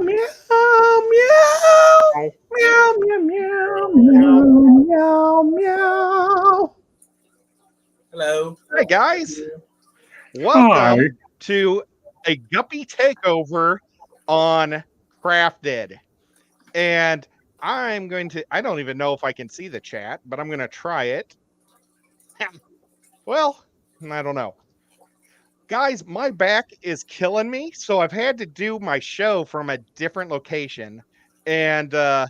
Meow, meow, meow, meow, meow, meow, meow, meow. Hello. Hi, guys. Hi. Welcome to a Guppy takeover on Crafted. And I don't even know if I can see the chat, but I'm going to try it. Well, I don't know. Guys, my back is killing me, so I've had to do my show from a different location. And I'm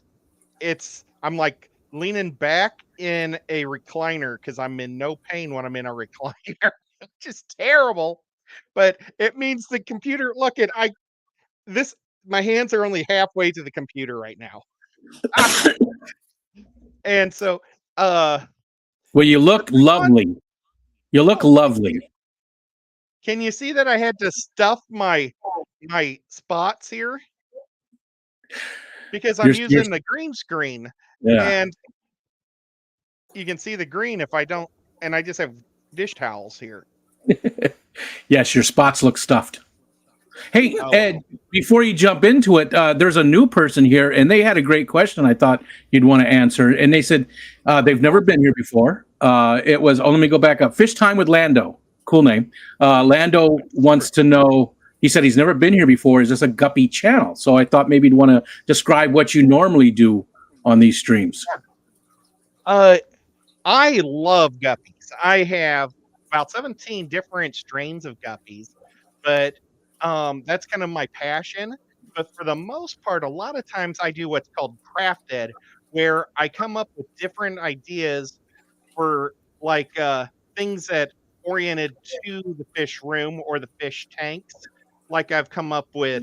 like leaning back in a recliner because I'm in no pain when I'm in a recliner. Just terrible. But it means the computer, look at this my hands are only halfway to the computer right now. And so Well, you look lovely. You look lovely. can you see that I had to stuff my spots here? Because I'm using the green screen. Yeah. And you can see the green if I don't, and I just have dish towels here. Yes, your spots look stuffed. Hey, Ed, before you jump into it, there's a new person here, and they had a great question I thought you'd want to answer. And they said they've never been here before. It was, let me go back up. Fish Time with Lando. Cool name. Lando wants to know, he said he's never been here before. Is this a Guppy channel? So I thought maybe you'd want to describe what you normally do on these streams. I love guppies. I have about 17 different strains of guppies, but that's kind of my passion. But for the most part, a lot of times I do what's called crafted, where I come up with different ideas for like things that oriented to the fish room or the fish tanks. Like I've come up with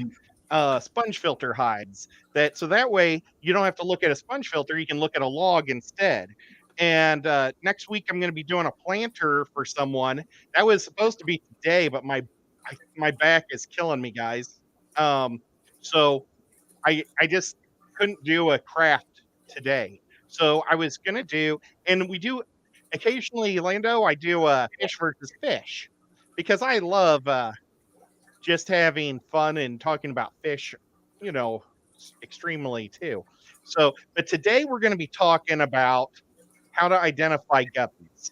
sponge filter hides so that way you don't have to look at a sponge filter, you can look at a log instead. And next week I'm going to be doing a planter for someone that was supposed to be today, but my back is killing me, guys. So I just couldn't do a craft today. So I was going to do, and we do occasionally, Lando, I do fish versus fish because I love just having fun and talking about fish, you know, extremely too. So, but today we're going to be talking about how to identify guppies.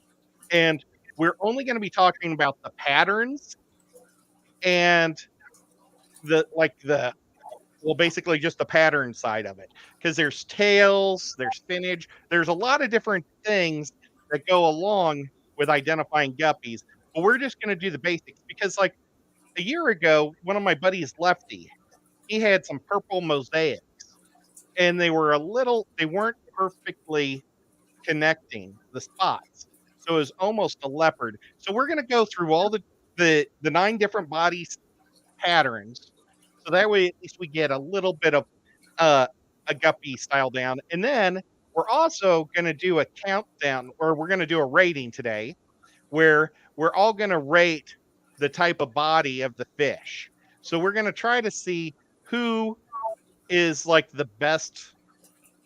And we're only going to be talking about the patterns and basically just the pattern side of it. Because there's tails, there's spinach, there's a lot of different things that go along with identifying guppies. But we're just going to do the basics because, like, a year ago, one of my buddies, Lefty, he had some purple mosaics, and they weren't perfectly connecting the spots. So it was almost a leopard. So we're going to go through all the 9 different body patterns. So that way, at least we get a little bit of a guppy style down. And then we're also going to do a countdown, or we're going to do a rating today where we're all going to rate the type of body of the fish. So we're going to try to see who is like the best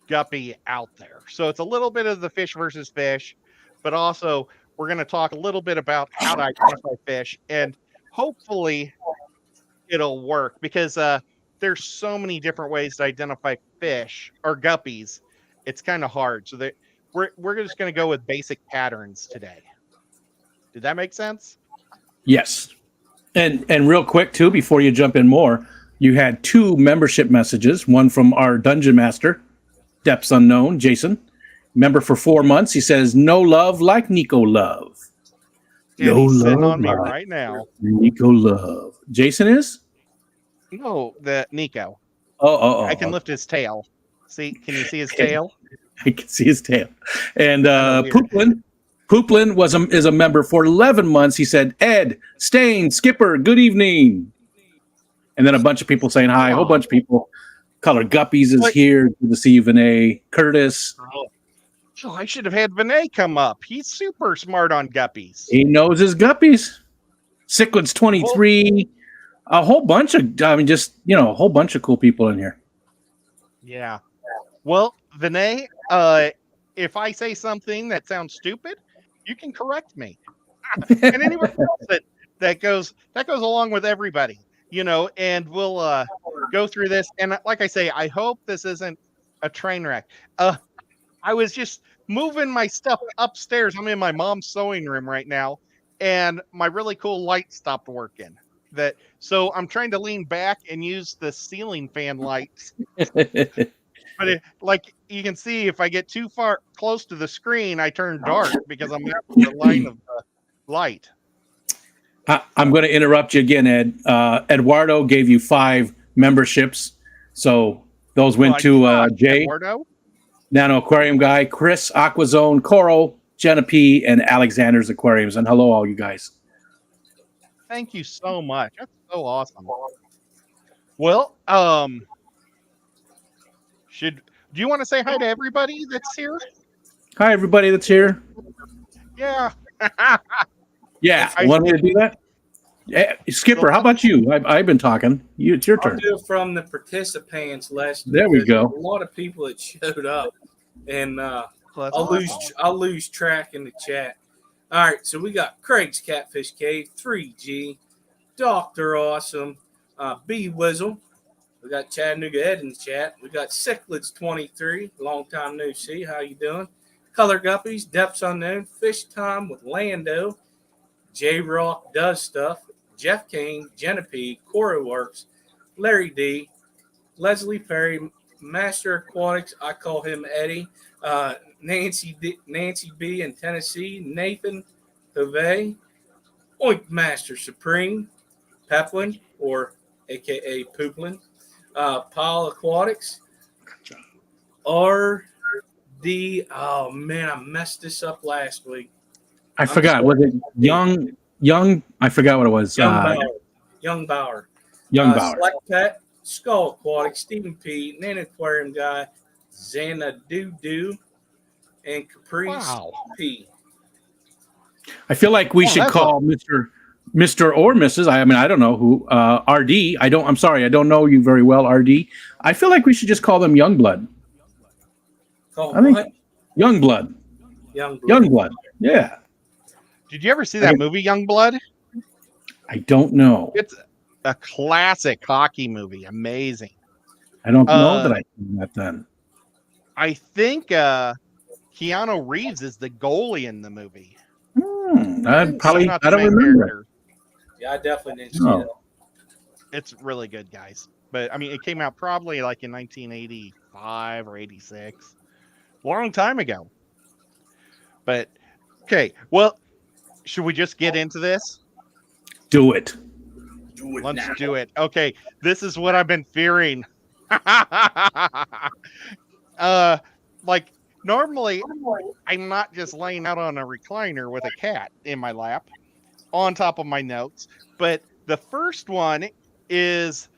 guppy out there. So it's a little bit of the fish versus fish, but also we're going to talk a little bit about how to identify fish, and hopefully it'll work because there's so many different ways to identify fish or guppies. It's kind of hard. So that we're just going to go with basic patterns today. Did that make sense? Yes. And real quick, too, before you jump in more, you had 2 membership messages, one from our Dungeon Master, Depths Unknown, Jason, member for 4 months. He says, no love like Nico love. And he's sitting on me right now. Nico love. Jason is? No, the Nico. Oh. I can lift his tail. See, can you see his tail? I can see his tail. And Pooplin is a member for 11 months. He said, Ed, Stain, Skipper, good evening. And then a bunch of people saying hi. A whole bunch of people. Color Guppies is here. Good to see you, Vinay. Curtis. Oh, I should have had Vinay come up. He's super smart on guppies. He knows his guppies. Cichlids 23. A whole bunch of, a whole bunch of cool people in here. Yeah. Well, Vinay, if I say something that sounds stupid, you can correct me. And anywhere else that goes along with everybody, and we'll go through this. And like I say, I hope this isn't a train wreck. I was just moving my stuff upstairs. I'm in my mom's sewing room right now, and my really cool light stopped working. So I'm trying to lean back and use the ceiling fan lights. But like you can see, if I get too far close to the screen, I turn dark because I'm out the line of the light. I'm going to interrupt you again, Ed. Eduardo gave you 5 memberships, so those went to Jay, Eduardo? Nano Aquarium Guy, Chris, Aquazone, Coral, Jenna P, and Alexander's Aquariums. And hello, all you guys. Thank you so much. That's so awesome. Well, do you want to say hi to everybody that's here? Hi, everybody that's here. Yeah. Yeah, want me to do that? Yeah, Skipper, how about you? I've been talking. It's your turn. I'll do it from the participants list. There we go. A lot of people that showed up, and I'll lose track in the chat. All right, so we got Craig's Catfish Cave, 3G, Dr. Awesome, B Wizzle. We got Chattanooga Ed in the chat. We got Cichlids 23, long time no see. How you doing? Color Guppies, Depths Unknown, Fish Time with Lando, J Rock Does Stuff, Jeff King, Jenna P, Cora Works, Larry D, Leslie Perry, Master Aquatics, I call him Eddie, Nancy B in Tennessee, Nathan Hovey, Oink Master Supreme, Peplin, or AKA Pooplin, Paul Aquatics, RD. Oh man, I messed this up last week. I forgot. Was it Young? I forgot what it was. Young Bauer. Bauer. Select Pet, Skull Aquatics, Stephen P, Nan Aquarium Guy, Xana Doo, and Caprice P. I feel like we should call Mr. or Mrs. I mean, I don't know who. RD. I'm sorry. I don't know you very well, RD. I feel like we should just call them Youngblood. Youngblood. Youngblood. Yeah. Did you ever see that movie, Youngblood? I don't know. It's a classic hockey movie. Amazing. I don't know that I've seen that then. I think Keanu Reeves is the goalie in the movie. I don't remember. Yeah, I definitely didn't see that. It's really good, guys. But I mean, it came out probably like in 1985 or 86. Long time ago. But okay, well, should we just get into this? Do it. Let's do it. Okay, this is what I've been fearing. Like normally I'm not just laying out on a recliner with a cat in my lap on top of my notes, but the first one is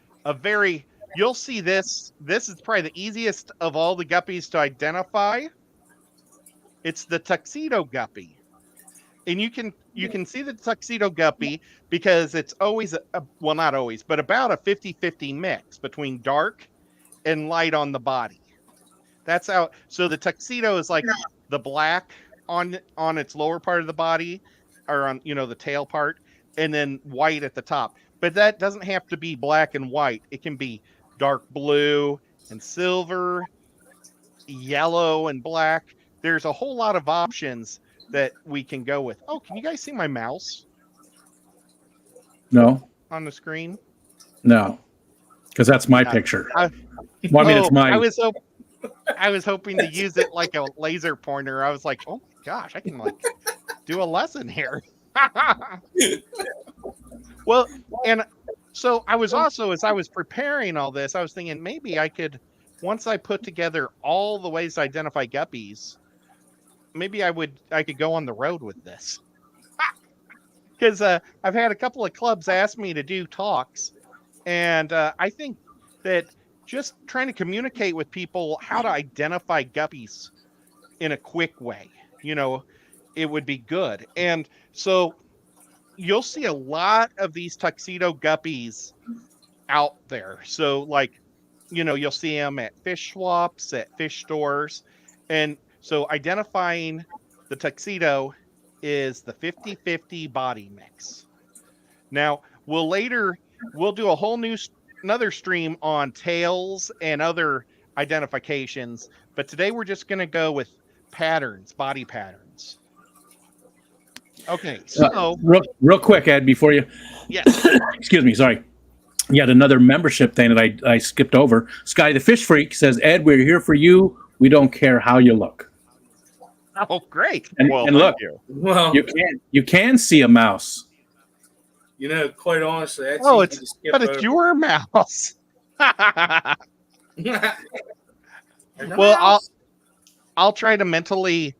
you'll see this is probably the easiest of all the guppies to identify. It's the Tuxedo Guppy. And you can see the Tuxedo Guppy because it's always well, not always, but about a 50-50 mix between dark and light on the body. That's how. So the tuxedo is like the black on its lower part of the body, or on the tail part, and then white at the top. But that doesn't have to be black and white. It can be dark blue and silver, yellow and black. There's a whole lot of options that we can go with. Oh, can you guys see my mouse? No. On the screen? No. Because that's my picture. It's mine. I was hoping to use it like a laser pointer. I was like, oh my gosh, I can do a lesson here. Well, and so I was also, as I was preparing all this, I was thinking maybe I could, once I put together all the ways to identify guppies, maybe I could go on the road with this. Because I've had a couple of clubs ask me to do talks, and I think that just trying to communicate with people how to identify guppies in a quick way, it would be good. And so you'll see a lot of these tuxedo guppies out there. So you'll see them at fish swaps, at fish stores. And so identifying the tuxedo is the 50-50 body mix. Now, we'll do a whole new another stream on tails and other identifications, but today we're just going to go with patterns, body patterns. Okay, so real quick, Ed, before you, yes, excuse me, sorry. You had another membership thing that I skipped over. Sky the Fish Freak says, Ed, we're here for you. We don't care how you look. Oh, great. And, well, and look, Well, you can see a mouse. you know, quite honestly, that's oh, easy to skip but over. it's your mouse. Well, I'll try to mentally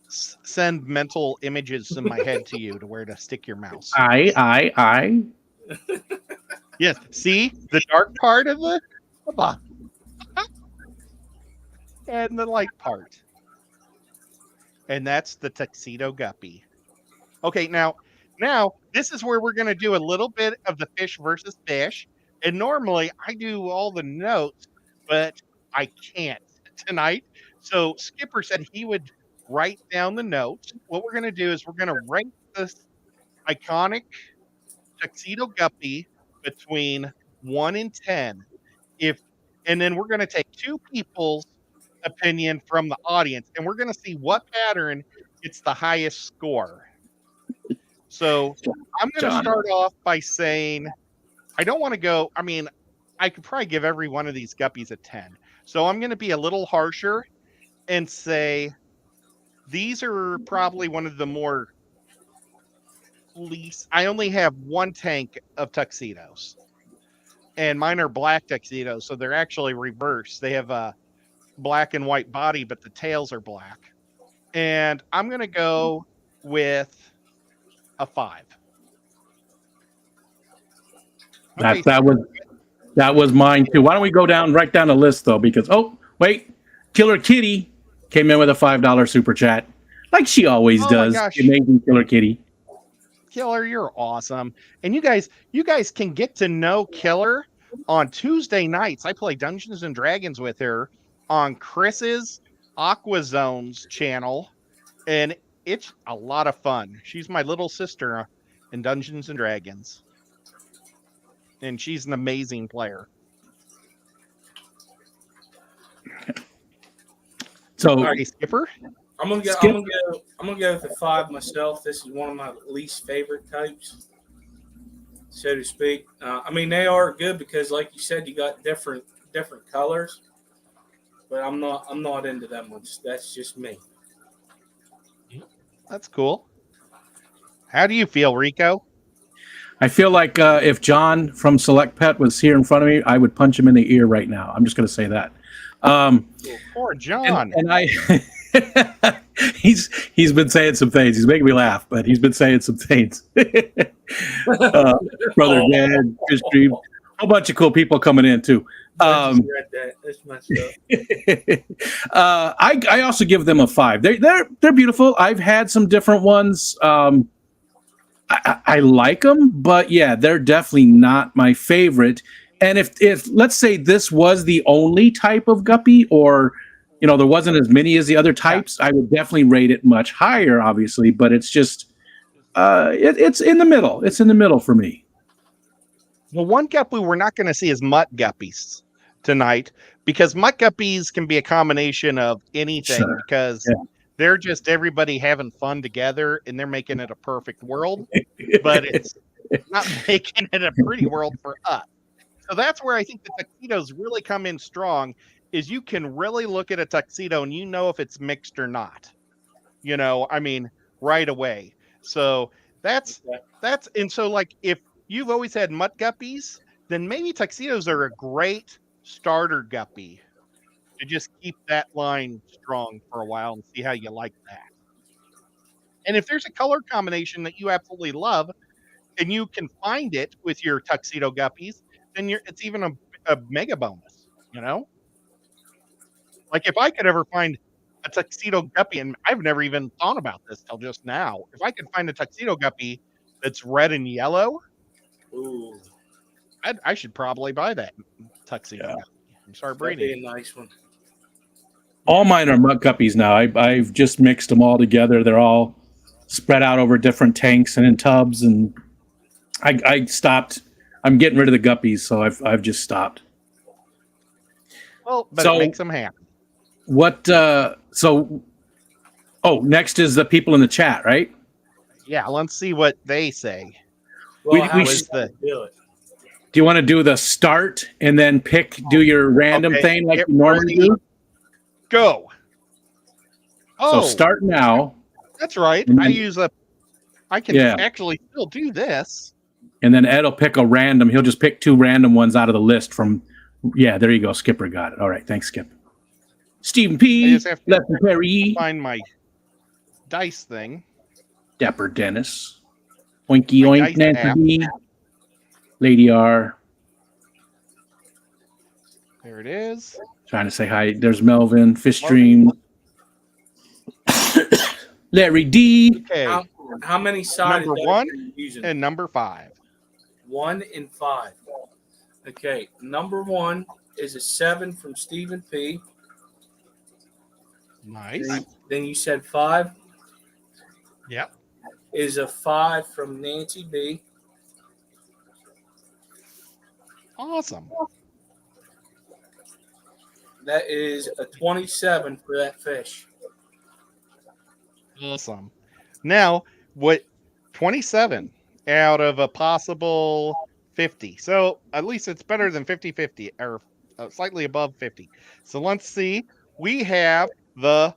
send mental images in my head to you to where to stick your mouse. I. Yes. See the dark part of the box and the light part. And that's the Tuxedo Guppy. Okay, now this is where we're going to do a little bit of the fish versus fish. And normally I do all the notes, but I can't tonight. So Skipper said he would write down the notes. What we're going to do is we're going to rank this iconic Tuxedo Guppy between 1 and 10. And then we're going to take two people's opinion from the audience, and we're going to see what pattern gets the highest score. So I'm going to start off by saying I don't want to go. I mean, I could probably give every one of these guppies a 10. So I'm going to be a little harsher and say these are probably one of the more least. I only have one tank of tuxedos, and mine are black tuxedos, so they're actually reversed. They have a black and white body, but the tails are black. And I'm going to go with a 5. Okay. That was mine too. Why don't we go right down the list though? Because wait, Killer Kitty came in with a $5 super chat, like she always does. Amazing Killer Kitty. Killer, you're awesome. And you guys can get to know Killer on Tuesday nights. I play Dungeons and Dragons with her on Chris's Aqua Zones channel, and it's a lot of fun. She's my little sister in Dungeons and Dragons, and she's an amazing player. So, right, Skipper, I'm gonna go with a 5 myself. This is one of my least favorite types, so to speak. I mean, they are good because, like you said, you got different colors. But I'm not into them ones. That's just me. That's cool. How do you feel, Rico? I feel like if John from Select Pet was here in front of me, I would punch him in the ear right now. I'm just going to say that. Poor John. And I, he's been saying some things. He's making me laugh, but he's been saying some things. Brother Dan, Chris Dream, a whole bunch of cool people coming in too. I also give them a 5. They're beautiful. I've had some different ones. I like them, but yeah, they're definitely not my favorite. And if let's say this was the only type of guppy, or there wasn't as many as the other types, I would definitely rate it much higher, obviously. But it's just it's in the middle. It's in the middle for me. Well, one guppy we're not going to see is mutt guppies tonight, because mutt guppies can be a combination of anything, because they're just everybody having fun together and they're making it a perfect world, but it's not making it a pretty world for us. So that's where I think the tuxedos really come in strong, is you can really look at a tuxedo and if it's mixed or not, I mean, right away. So that's, and so like, if you've always had mutt guppies, then maybe tuxedos are a great starter guppy to just keep that line strong for a while and see how you like that. And if there's a color combination that you absolutely love and you can find it with your tuxedo guppies, then it's even a mega bonus, Like if I could ever find a tuxedo guppy, and I've never even thought about this till just now, if I could find a tuxedo guppy that's red and yellow, ooh, I should probably buy that tuxedo. Yeah. I'm sorry, Brady. That'd be a nice one. All mine are mutt guppies now. I've just mixed them all together. They're all spread out over different tanks and in tubs, and I stopped I'm getting rid of the guppies, so I've just stopped. Well, but So- it makes them happy. What? Next is the people in the chat, right? Yeah, let's see what they say. Well, We how should- was the do it? Do you want to do the start and then do your random Okay, thing like get you normally ready. do? Go. So Oh, start now, that's right. and I then- can Yeah. actually still do this. and then Ed will pick a random. He'll just pick 2 random ones out of the list from. Yeah, there you go. Skipper got it. All right, thanks, Skip. Stephen I P. just have to Lefty Perry. find my dice thing. Dapper Dennis. Oinky My Oink dice Nancy app. B. Lady R. There it is. Trying to say hi. There's Melvin. Fish Stream. Larry D. Okay, How many sided Number dice one are you using? and number 5. 1 and 5. Okay, number 1 is a 7 from Stephen P. Nice. Then you said 5 Yep. is a 5 from Nancy B. Awesome. That is a 27 for that fish. Awesome. Now, what 27 out of a possible 50. So at least it's better than 50-50 or slightly above 50. So let's see. We have the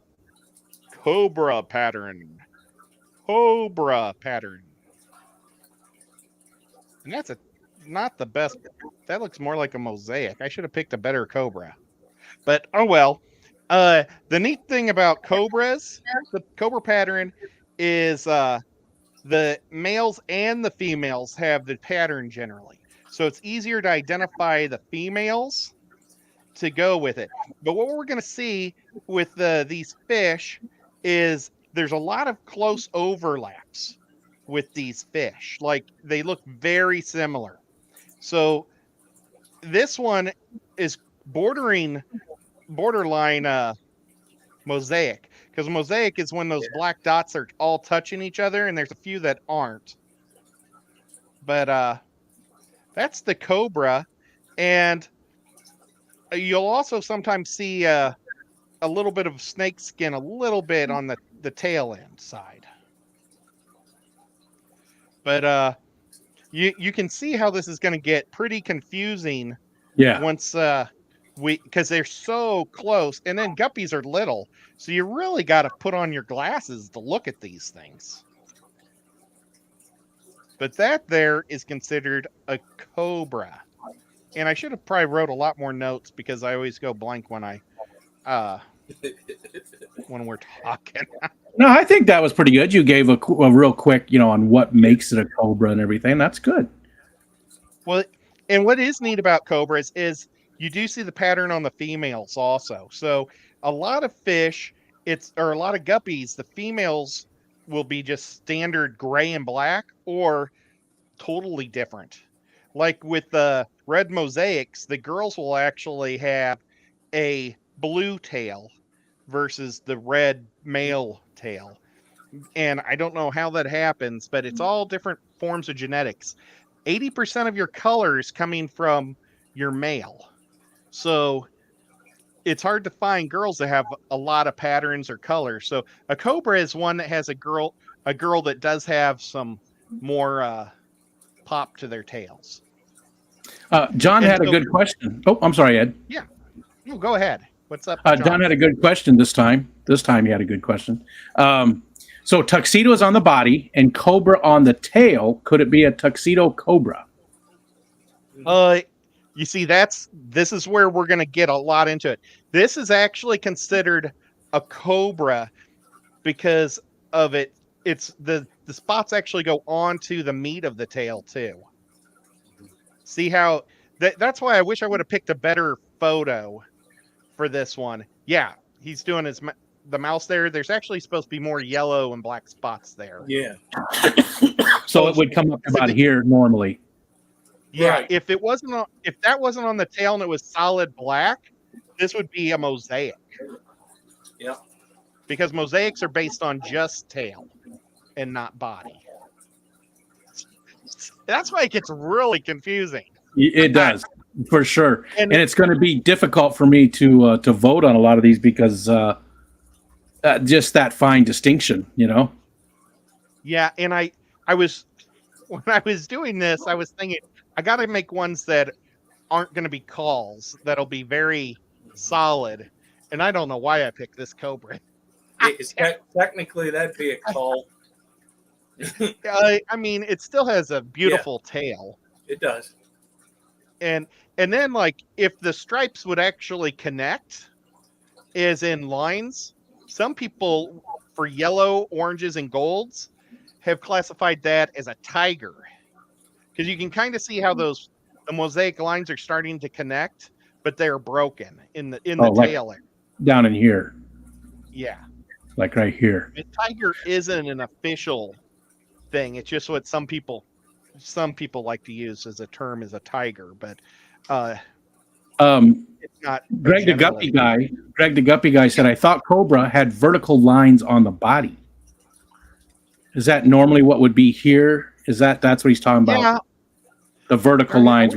Cobra pattern. Cobra pattern. And that's not the best. That looks more like a mosaic. I should have picked a better Cobra. But oh well. The neat thing about Cobras, the Cobra pattern, is the males and the females have the pattern generally. So it's easier to identify the females to go with it. But what we're going to see with these fish is there's a lot of close overlaps with these fish. Like they look very similar. So this one is borderline mosaic, because mosaic is when those black dots are all touching each other, and there's a few that aren't. But that's the Cobra, and you'll also sometimes see a little bit of snakeskin, a little bit on the tail end side. But you can see how this is going to get pretty confusing. Yeah. Once because they're so close, and then guppies are little, so you really got to put on your glasses to look at these things. But that there is considered a Cobra, and I should have probably wrote a lot more notes because I always go blank when we're talking. No, I think that was pretty good. You gave a real quick, on what makes it a Cobra and everything. That's good. Well, and what is neat about Cobras is you do see the pattern on the females also. So a lot of fish, or a lot of guppies, the females will be just standard gray and black or totally different. Like with the red mosaics, the girls will actually have a blue tail versus the red male tail. And I don't know how that happens, but it's all different forms of genetics. 80% of your color is coming from your male. So it's hard to find girls that have a lot of patterns or colors. So a Cobra is one that has a girl that does have some more pop to their tails. John had a good question. Oh, I'm sorry, Ed. Yeah. No, go ahead. What's up, John had a good question this time. This time he had a good question. So Tuxedo is on the body and Cobra on the tail. Could it be a Tuxedo Cobra? You see, this is where we're going to get a lot into it. This is actually considered a Cobra because of it. It's the spots actually go onto the meat of the tail too. See how that's why I wish I would have picked a better photo for this one. Yeah, he's doing the mouse there. There's actually supposed to be more yellow and black spots there. Yeah. So it would come up about here normally. Yeah, Right. if that wasn't on the tail and it was solid black, this would be a mosaic. Yeah. Because mosaics are based on just tail and not body. that's why it gets really confusing. It does, for sure. And it's going to be difficult for me to vote on a lot of these because just that fine distinction, Yeah, and I was when I was doing this, I was thinking I got to make ones that aren't going to be calls. That'll be very solid. And I don't know why I picked this Cobra. Technically, that'd be a call. I mean, it still has a beautiful tail. It does. And then, like, if the stripes would actually connect, as in lines, some people for yellow, oranges, and golds have classified that as a tiger, because you can kind of see how the mosaic lines are starting to connect, but they're broken in the tail area. Down in here. Yeah. Like right here. The tiger isn't an official thing. It's just what some people like to use as a term as a tiger, but it's not. Greg the Guppy guy said, I thought Cobra had vertical lines on the body. Is that normally what would be here? That's what he's talking about? Yeah. The vertical lines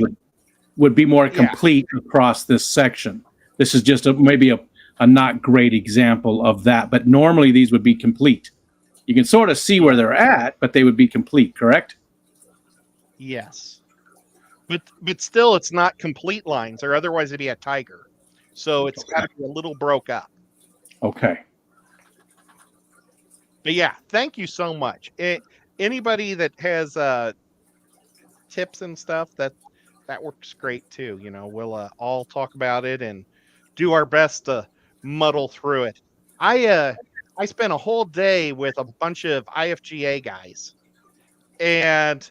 would be more complete across this section. This is just maybe a not great example of that, but normally these would be complete. You can sort of see where they're at, but they would be complete, correct? Yes. But still, it's not complete lines, or otherwise it'd be a tiger. So it's got to be a little broke up. Okay. But yeah, thank you so much. Anybody that has tips and stuff, that works great too. We'll all talk about it and do our best to muddle through it. I spent a whole day with a bunch of IFGA guys, and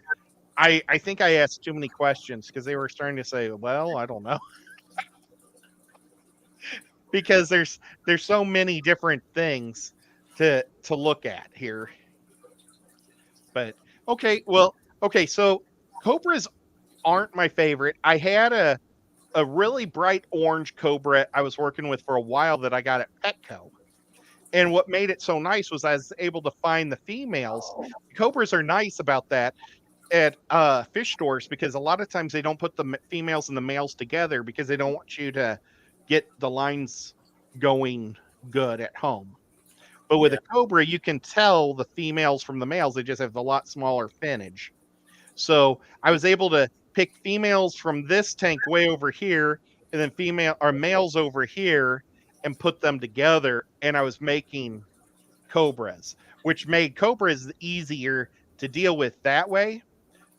I think I asked too many questions because they were starting to say, well, I don't know. Because there's so many different things to look at here. But okay, so Cobras aren't my favorite. I had a really bright orange Cobra I was working with for a while that I got at Petco. And what made it so nice was I was able to find the females. Cobras are nice about that at fish stores, because a lot of times they don't put the females and the males together because they don't want you to get the lines going good at home. But with a Cobra, you can tell the females from the males. They just have a lot smaller finnage. So I was able to pick females from this tank way over here, and then males over here, and put them together. And I was making Cobras, which made Cobras easier to deal with that way.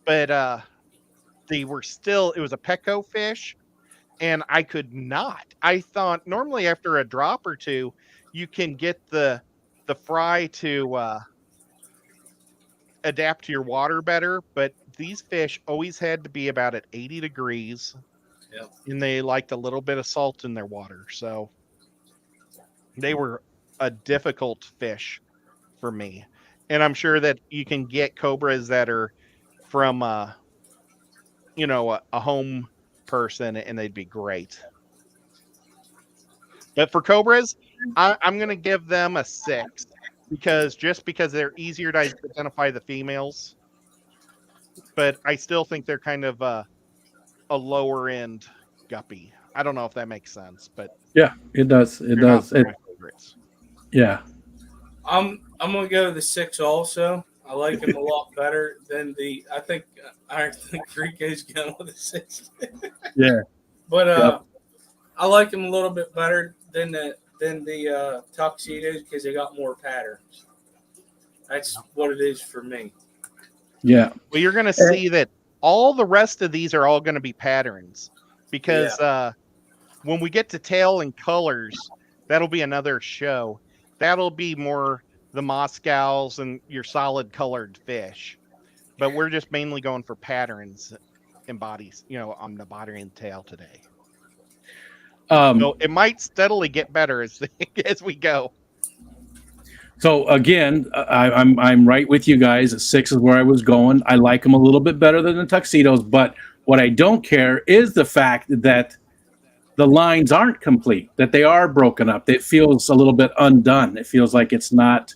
But it was a Petco fish, and I could not. I thought normally after a drop or two, you can get the fry to adapt to your water better, but these fish always had to be about at 80 degrees. Yep. And they liked a little bit of salt in their water. So they were a difficult fish for me. And I'm sure that you can get Cobras that are from a home person, and they'd be great. But for Cobras, I'm going to give them a 6 because they're easier to identify the females. But I still think they're kind of a lower end guppy. I don't know if that makes sense, but yeah, it does. It does. Yeah. I'm gonna go to the 6 also. I like him a lot better than I think Rico's going with a 6. Yeah. But I like him a little bit better than the Tuxedos because they got more patterns. That's what it is for me. Yeah. Well, you're going to see that all the rest of these are all going to be patterns, because when we get to tail and colors, that'll be another show. That'll be more the Moscows and your solid colored fish. But we're just mainly going for patterns and bodies, on the body and tail today. So it might steadily get better as we go. So again, I'm right with you guys. 6 is where I was going. I like them a little bit better than the Tuxedos, but what I don't care is the fact that the lines aren't complete, that they are broken up. It feels a little bit undone. It feels like it's not,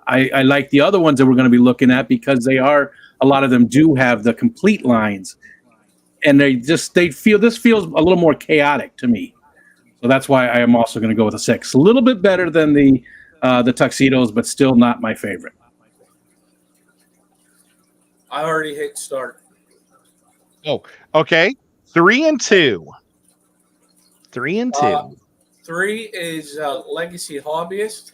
I like the other ones that we're going to be looking at because they are a lot of them do have the complete lines, and they feel this feels a little more chaotic to me. So that's why I am also going to go with a 6. A little bit better than the tuxedos, but still not my favorite. I already hit start. Oh, okay. 3 and 2. 3 and 2. 3 is Legacy Hobbyist.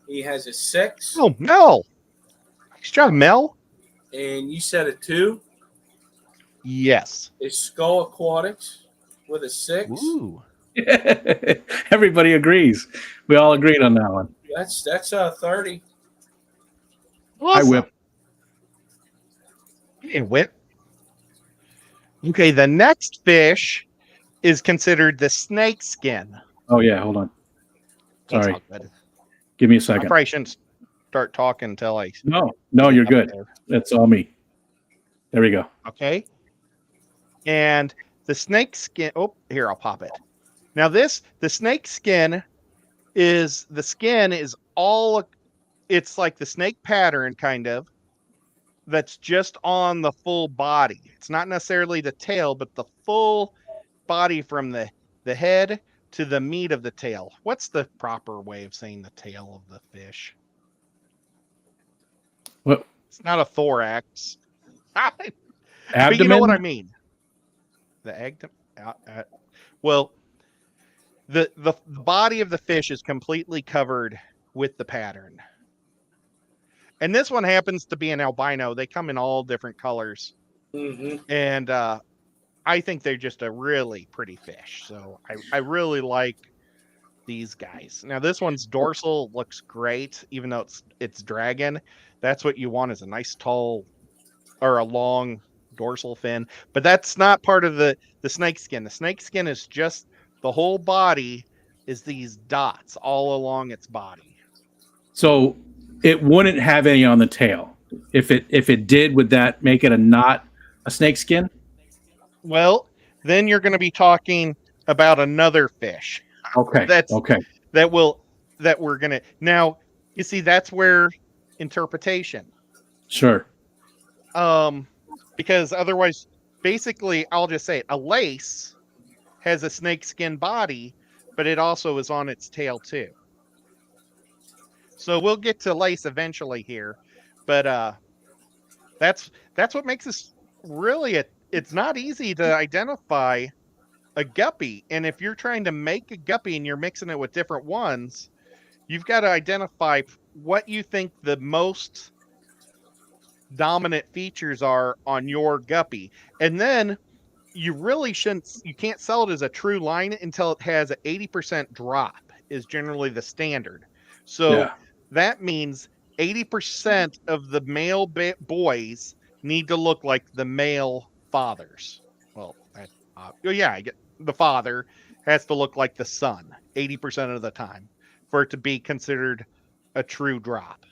He has a 6. Oh, Mel. Nice job, Mel. And you said a 2. Yes. Is Skull Aquatics with a 6. Ooh. Everybody agrees. We all agreed on that one. That's 30. Awesome. I whip. Hey, whip. Okay, the next fish is considered the snakeskin. Oh yeah, hold on. That's Sorry. not good. Give me a I second. probably shouldn't start talking until I. No, you're good. There. That's all me. There we go. Okay. And the snakeskin. Oh, here, I'll pop it. Now the snakeskin is all. It's like the snake pattern, kind of. That's just on the full body. It's not necessarily the tail, but the full body from the head to the meat of the tail. What's the proper way of saying the tail of the fish? What? It's not a thorax. Abdomen? But you know what I mean. The egg. Well, the body of the fish is completely covered with the pattern. And this one happens to be an albino. They come in all different colors. Mm-hmm. And I think they're just a really pretty fish. So I really like these guys. Now this one's dorsal looks great, even though it's dragon. That's what you want, is a nice tall or a long dorsal fin. But that's not part of the snakeskin. The snakeskin is just the whole body is these dots all along its body. So it wouldn't have any on the tail. If it did, would that make it not a snakeskin? Well, then you're going to be talking about another fish. Okay. Okay. That we're going to. Now, you see, that's where interpretation. Sure. Because otherwise, basically, I'll just say it, a lace has a snakeskin body, but it also is on its tail too. So we'll get to lace eventually here, but that's what makes this really it's not easy to identify a guppy. And if you're trying to make a guppy and you're mixing it with different ones, you've got to identify what you think the most dominant features are on your guppy. And then you can't sell it as a true line until it has an 80% drop is generally the standard. So that means 80% of the male boys need to look like the male fathers. Well, the father has to look like the son 80% of the time for it to be considered a true drop.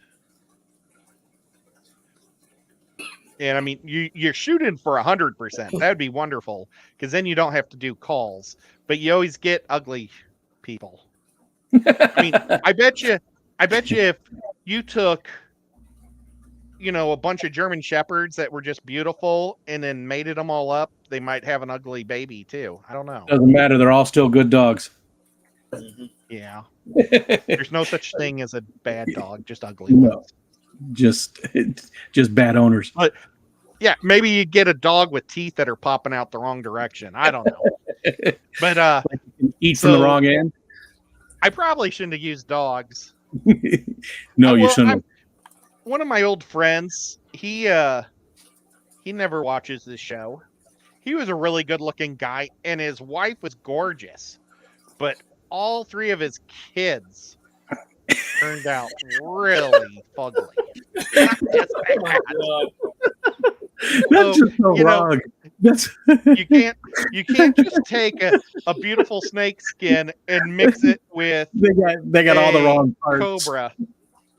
And I mean, you're shooting for 100%. That'd be wonderful, because then you don't have to do calls. But you always get ugly people. I mean, I bet you if you took, a bunch of German shepherds that were just beautiful and then mated them all up, they might have an ugly baby too. I don't know. Doesn't matter. They're all still good dogs. Mm-hmm. Yeah. There's no such thing as a bad dog, just ugly ones. Just bad owners. But yeah, maybe you get a dog with teeth that are popping out the wrong direction. I don't know. But eat from the wrong end. I probably shouldn't have used dogs. No, you shouldn't. One of my old friends, he never watches this show. He was a really good-looking guy, and his wife was gorgeous. But all 3 of his kids turned out really fugly. That's just so wrong. You can't just take a beautiful snakeskin and mix it with they got all the wrong parts. Cobra.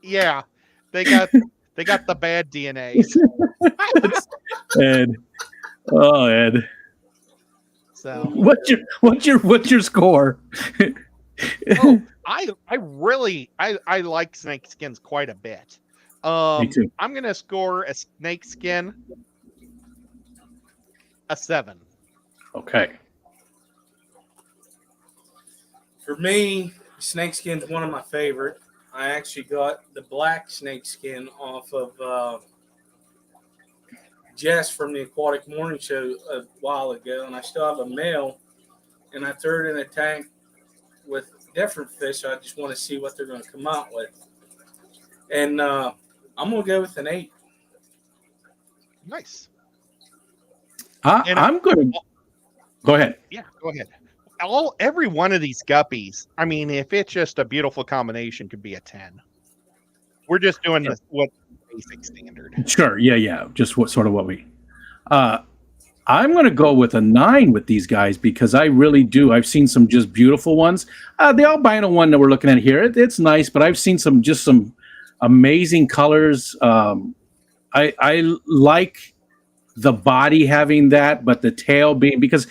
Yeah, they got the bad DNA. Ed. Oh, Ed. So what's your score? I like snakeskins quite a bit. Me too. I'm going to score a snakeskin a 7. Okay. For me, snakeskin's one of my favorite. I actually got the black snakeskin off of Jess from the Aquatic Morning Show a while ago, and I still have a male, and I threw it in a tank with different fish. So I just want to see what they're going to come out with. And I'm going to go with an 8. Nice. I'm going to go ahead. Yeah, go ahead. Every one of these guppies, I mean, if it's just a beautiful combination, could be a 10. We're just doing this what basic standard. Sure. Yeah. Just what we. I'm going to go with a 9 with these guys because I really do. I've seen some just beautiful ones. The albino one that we're looking at here, it's nice, but I've seen some amazing colors. I like the body having that, but the tail being, because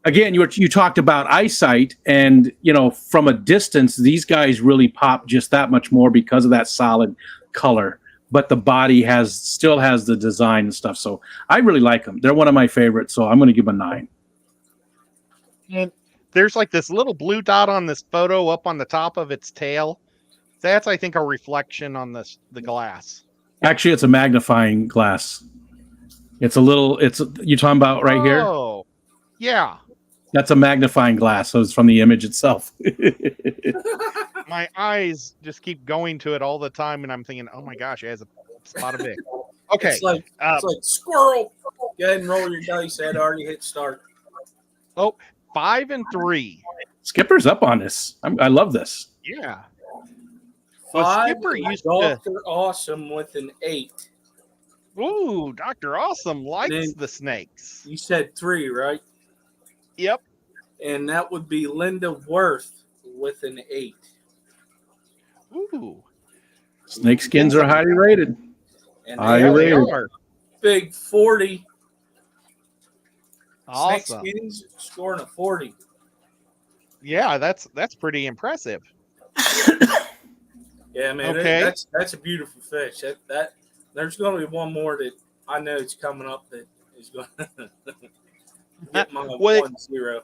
again, you talked about eyesight, and from a distance, these guys really pop just that much more because of that solid color. But the body still has the design and stuff, so I really like them. They're one of my favorites, so I'm going to give them a 9. And there's like this little blue dot on this photo up on the top of its tail. That's, I think, a reflection on the glass. Actually, it's a magnifying glass. You're talking about right here? Oh, yeah. That's a magnifying glass, so it's from the image itself. My eyes just keep going to it all the time, and I'm thinking, oh my gosh, it has a spot of it. Okay. It's like squirrel. Go ahead and roll your dice. I'd already hit start. 5 and 3. Skipper's up on this. I love this. Yeah. 5, Skipper used Dr. Awesome with an 8. Ooh, Dr. Awesome likes the snakes. You said 3, right? Yep. And that would be Linda Worth with an 8. Ooh. Snakeskins are highly rated. And Highly rated. Big 40. Awesome. Snakeskins scoring a 40. Yeah, that's pretty impressive. Yeah, man. Okay. That's a beautiful fish. That there's going to be one more that I know is coming up that is going to get my 1-0.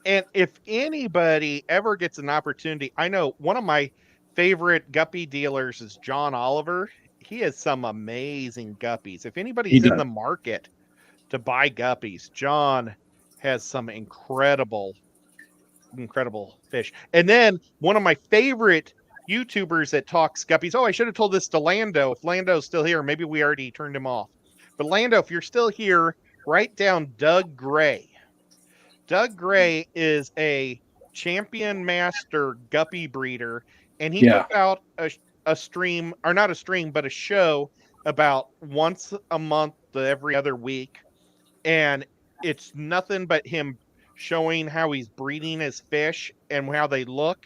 And if anybody ever gets an opportunity, I know one of my favorite guppy dealers is John Oliver. He has some amazing guppies. If anybody's in the market to buy guppies, John has some incredible fish. And then one of my favorite YouTubers that talks guppies. Oh, I should have told this to Lando. If Lando's still here, maybe we already turned him off. But Lando, if you're still here, write down Doug Gray. Doug Gray is a champion master guppy breeder, and he puts out a stream, or not a stream, but a show about once a month to every other week. And it's nothing but him showing how he's breeding his fish and how they look,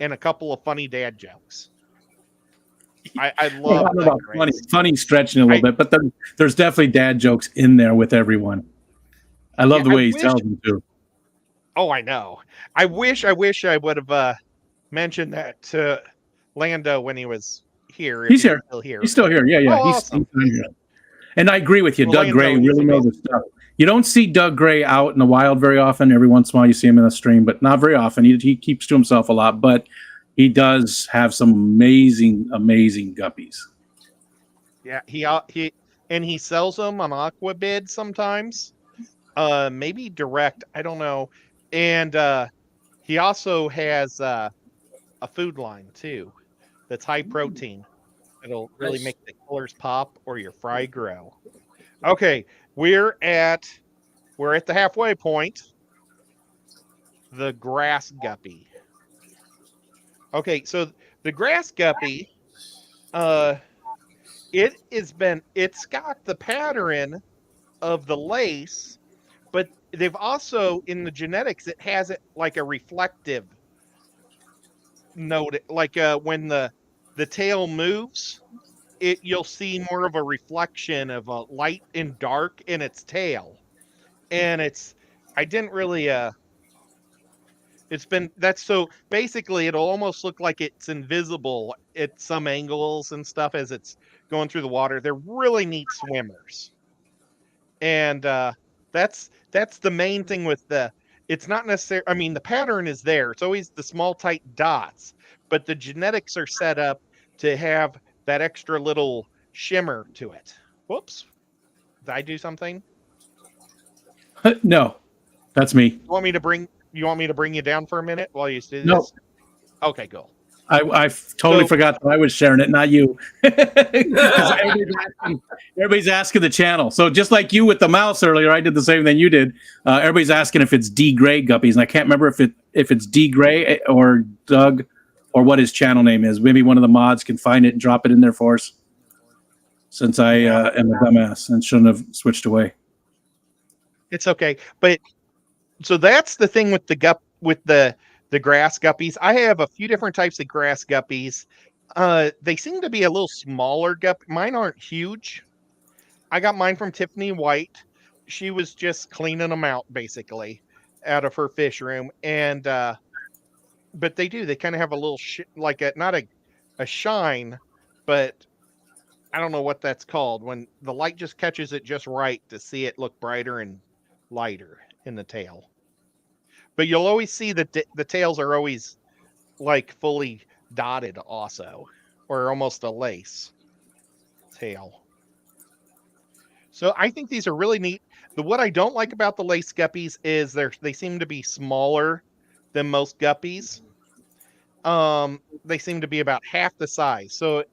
and a couple of funny dad jokes. I love funny stretching a little bit, but there's definitely dad jokes in there with everyone. I love the way he tells them too. Oh, I know. I wish I would have mentioned that to Lando when he was here. He's here. Still here. He's still here. Yeah. Oh, he's awesome. here. And I agree with you. Well, Doug Gray really knows his stuff. You don't see Doug Gray out in the wild very often. Every once in a while you see him in a stream, but not very often. He keeps to himself a lot, but he does have some amazing guppies. Yeah, he sells them on Aquabid sometimes. Maybe direct, I don't know. And he also has a food line too that's high protein. It'll really make the colors pop or your fry grow. Okay, we're at the halfway point. The grass guppy. Okay, so the grass guppy, it's got the pattern of the lace, but they've also, in the genetics, it has it like a reflective note, like when the tail moves, you'll see more of a reflection of a light and dark in its tail. And I didn't really That's so basically it'll almost look like it's invisible at some angles and stuff as it's going through the water. They're really neat swimmers. And that's the main thing with it's not necessarily, I mean, the pattern is there. It's always the small tight dots, but the genetics are set up to have that extra little shimmer to it. Whoops. Did I do something? No, that's me. You want me to bring you down for a minute while you do this? No. Okay, cool. I totally forgot that I was sharing it, not you. everybody's asking the channel. So just like you with the mouse earlier, I did the same thing you did. Everybody's asking if it's D Gray Guppies, and I can't remember if it's D Gray or Doug or what his channel name is. Maybe one of the mods can find it and drop it in there for us. Since I am a dumbass and shouldn't have switched away. It's okay, but so that's the thing with the grass guppies. I have a few different types of grass guppies. They seem to be a little smaller guppy. Mine aren't huge. I got mine from Tiffany White. She was just cleaning them out basically out of her fish room, and but they kind of have a little not a shine, but I don't know what that's called when the light just catches it just right to see it look brighter and lighter in the tail. But you'll always see that the tails are always like fully dotted also, or almost a lace tail. So I think these are really neat. What I don't like about the lace guppies is they seem to be smaller than most guppies. They seem to be about half the size. So,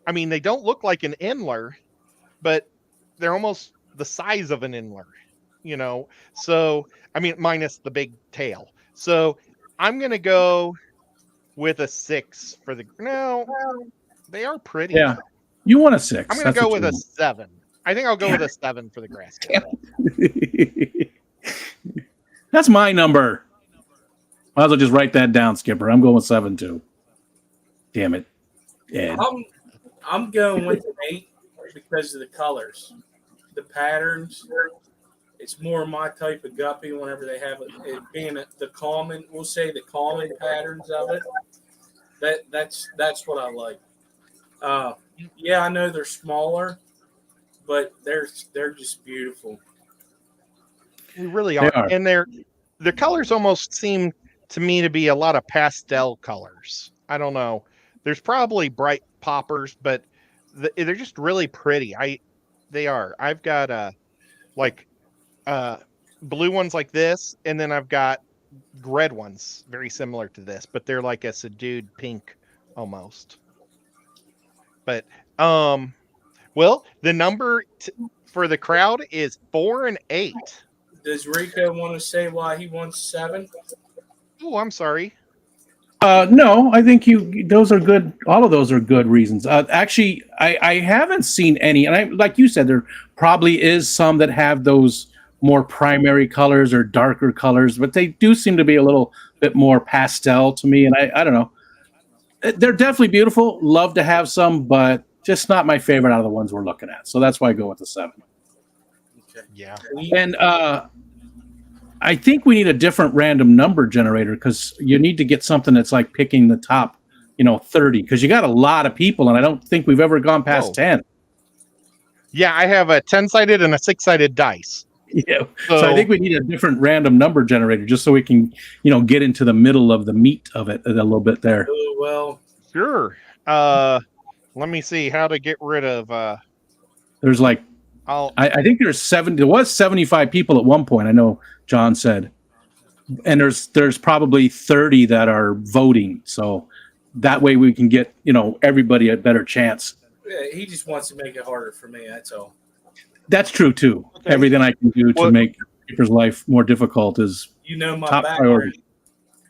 I mean, they don't look like an Inler, but they're almost the size of an Inler, you know? So, I mean, minus the big tail. So I'm going to go with a 6 for no, they are pretty. Yeah. You want a 6. I'm going to go with a 7. I think I'll go with a 7 for the grass. That's my number. Might as well just write that down, Skipper. I'm going with 7 too. Damn it, Ed. I'm going with an 8 because of the colors, the patterns. It's more my type of guppy. Whenever they have it being the common, we'll say the common patterns of it. That's what I like. Yeah, I know they're smaller, but they're just beautiful. They really are. And their colors almost seem to me to be a lot of pastel colors. I don't know. There's probably bright poppers, but they're just really pretty. They are. I've got blue ones like this, and then I've got red ones very similar to this, but they're like a subdued pink almost. But well, the number for the crowd is 4 and 8. Does Rico want to say why he wants 7? Oh, I'm sorry. No, I think those are good. All of those are good reasons. Actually, I haven't seen any, and like you said, there probably is some that have those more primary colors or darker colors, but they do seem to be a little bit more pastel to me. And I don't know. They're definitely beautiful. Love to have some, but just not my favorite out of the ones we're looking at. So that's why I go with the 7. Okay. Yeah. And I think we need a different random number generator because you need to get something that's like picking the top, 30, because you got a lot of people, and I don't think we've ever gone past 10. Yeah, I have a 10-sided and a 6-sided dice. Yeah, so I think we need a different random number generator just so we can, get into the middle of the meat of it a little bit there. Oh, well, sure. Let me see how to get rid of. There's like, I think there's 70. There was 75 people at one point. I know John said, and there's probably 30 that are voting. So that way we can get everybody a better chance. Yeah, he just wants to make it harder for me. That's all. That's true too. Okay. Everything I can do to make Skipper's life more difficult is my top priority.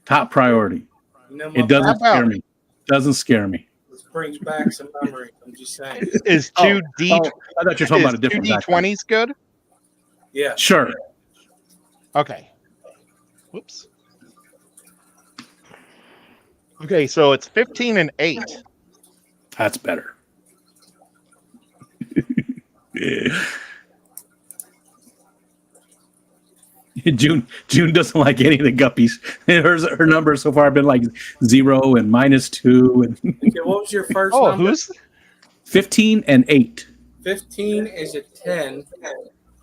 Top priority. It doesn't scare me. Doesn't scare me. This brings back some memory. I'm just saying. Is 2D? I thought you were talking about a different 2D20s good? Yeah. Sure. Okay. Whoops. Okay, so it's 15 and 8. That's better. June doesn't like any of the guppies. Her numbers so far have been like 0 and -2 and Okay, what was your first Oh, number? who's 15 and 8. 15 is a 10,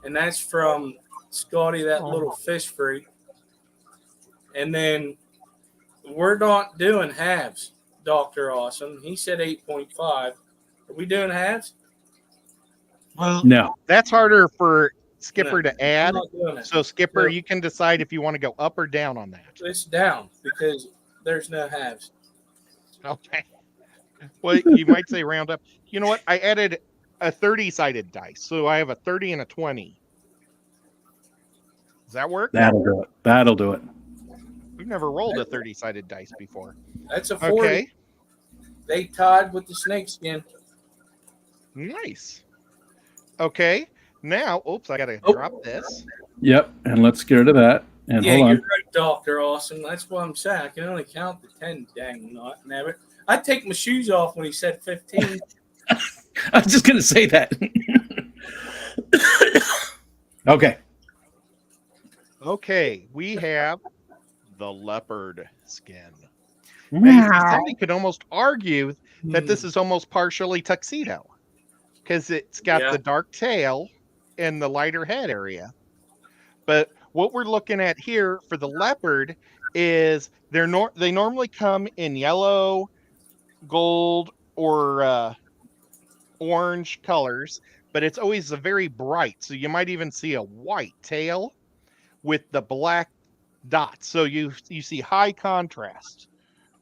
and that's from Scotty, that little fish freak. And then we're not doing halves, Dr. Awesome. He said 8.5. Are we doing halves? well? No. That's harder for Skipper to I'm add. not doing that. So Skipper, No. you can decide if you want to go up or down on that. It's down because there's no halves. Okay. Well, you might say round up. You know what? I added a 30-sided dice, so I have a 30 and a 20. Does that work? That'll do it. That'll do it. We've never rolled a 30-sided dice before. That's a 40. Okay. They tied with the snakeskin. Nice. Okay. Now, oops, I gotta drop this. Yep. And let's get rid of that. And Yeah, hold you're on. right, Dr. Awesome. That's what I'm saying. I can only count to 10, dang not never. I'd take my shoes off when he said 15. I was just gonna say that. Okay. Okay, we have the leopard skin. Somebody could almost argue that this is almost partially tuxedo because it's got the dark tail and the lighter head area. But what we're looking at here for the leopard is they normally come in yellow, gold, or orange colors, but it's always a very bright. So you might even see a white tail with the black dots. So you see high contrast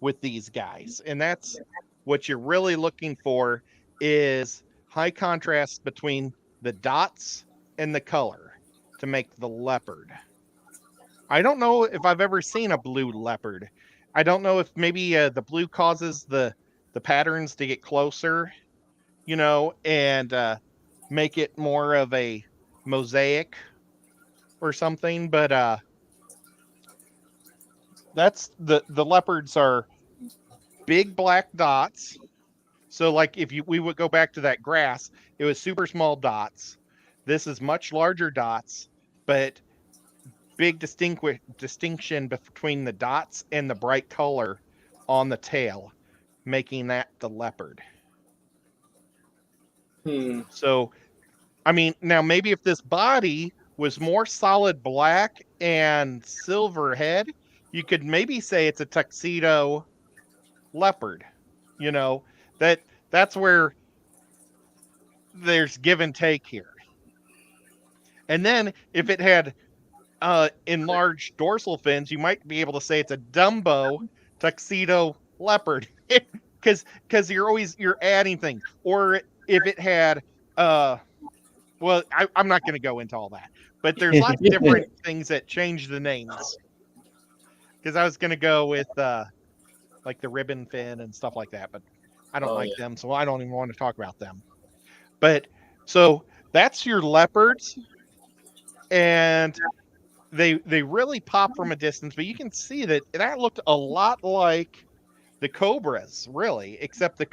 with these guys, and that's what you're really looking for, is high contrast between the dots and the color to make the leopard. I don't know if I've ever seen a blue leopard. I don't know if maybe the blue causes the patterns to get closer, and make it more of a mosaic or something, but that's the leopards are big black dots. So like if we would go back to that grass, it was super small dots. This is much larger dots, but big distinction between the dots and the bright color on the tail, making that the leopard. So, I mean, now maybe if this body was more solid black and silver head, you could maybe say it's a tuxedo leopard. That's where there's give and take here. And then if it had enlarged dorsal fins, you might be able to say it's a Dumbo tuxedo leopard, because you're adding things. Or if it had well, I'm not going to go into all that, but there's lots of different things that change the names. Because I was going to go with like the ribbon fin and stuff like that, but I don't like them, so I don't even want to talk about them. But so that's your leopards, and they really pop from a distance, but you can see that looked a lot like the cobras, really, except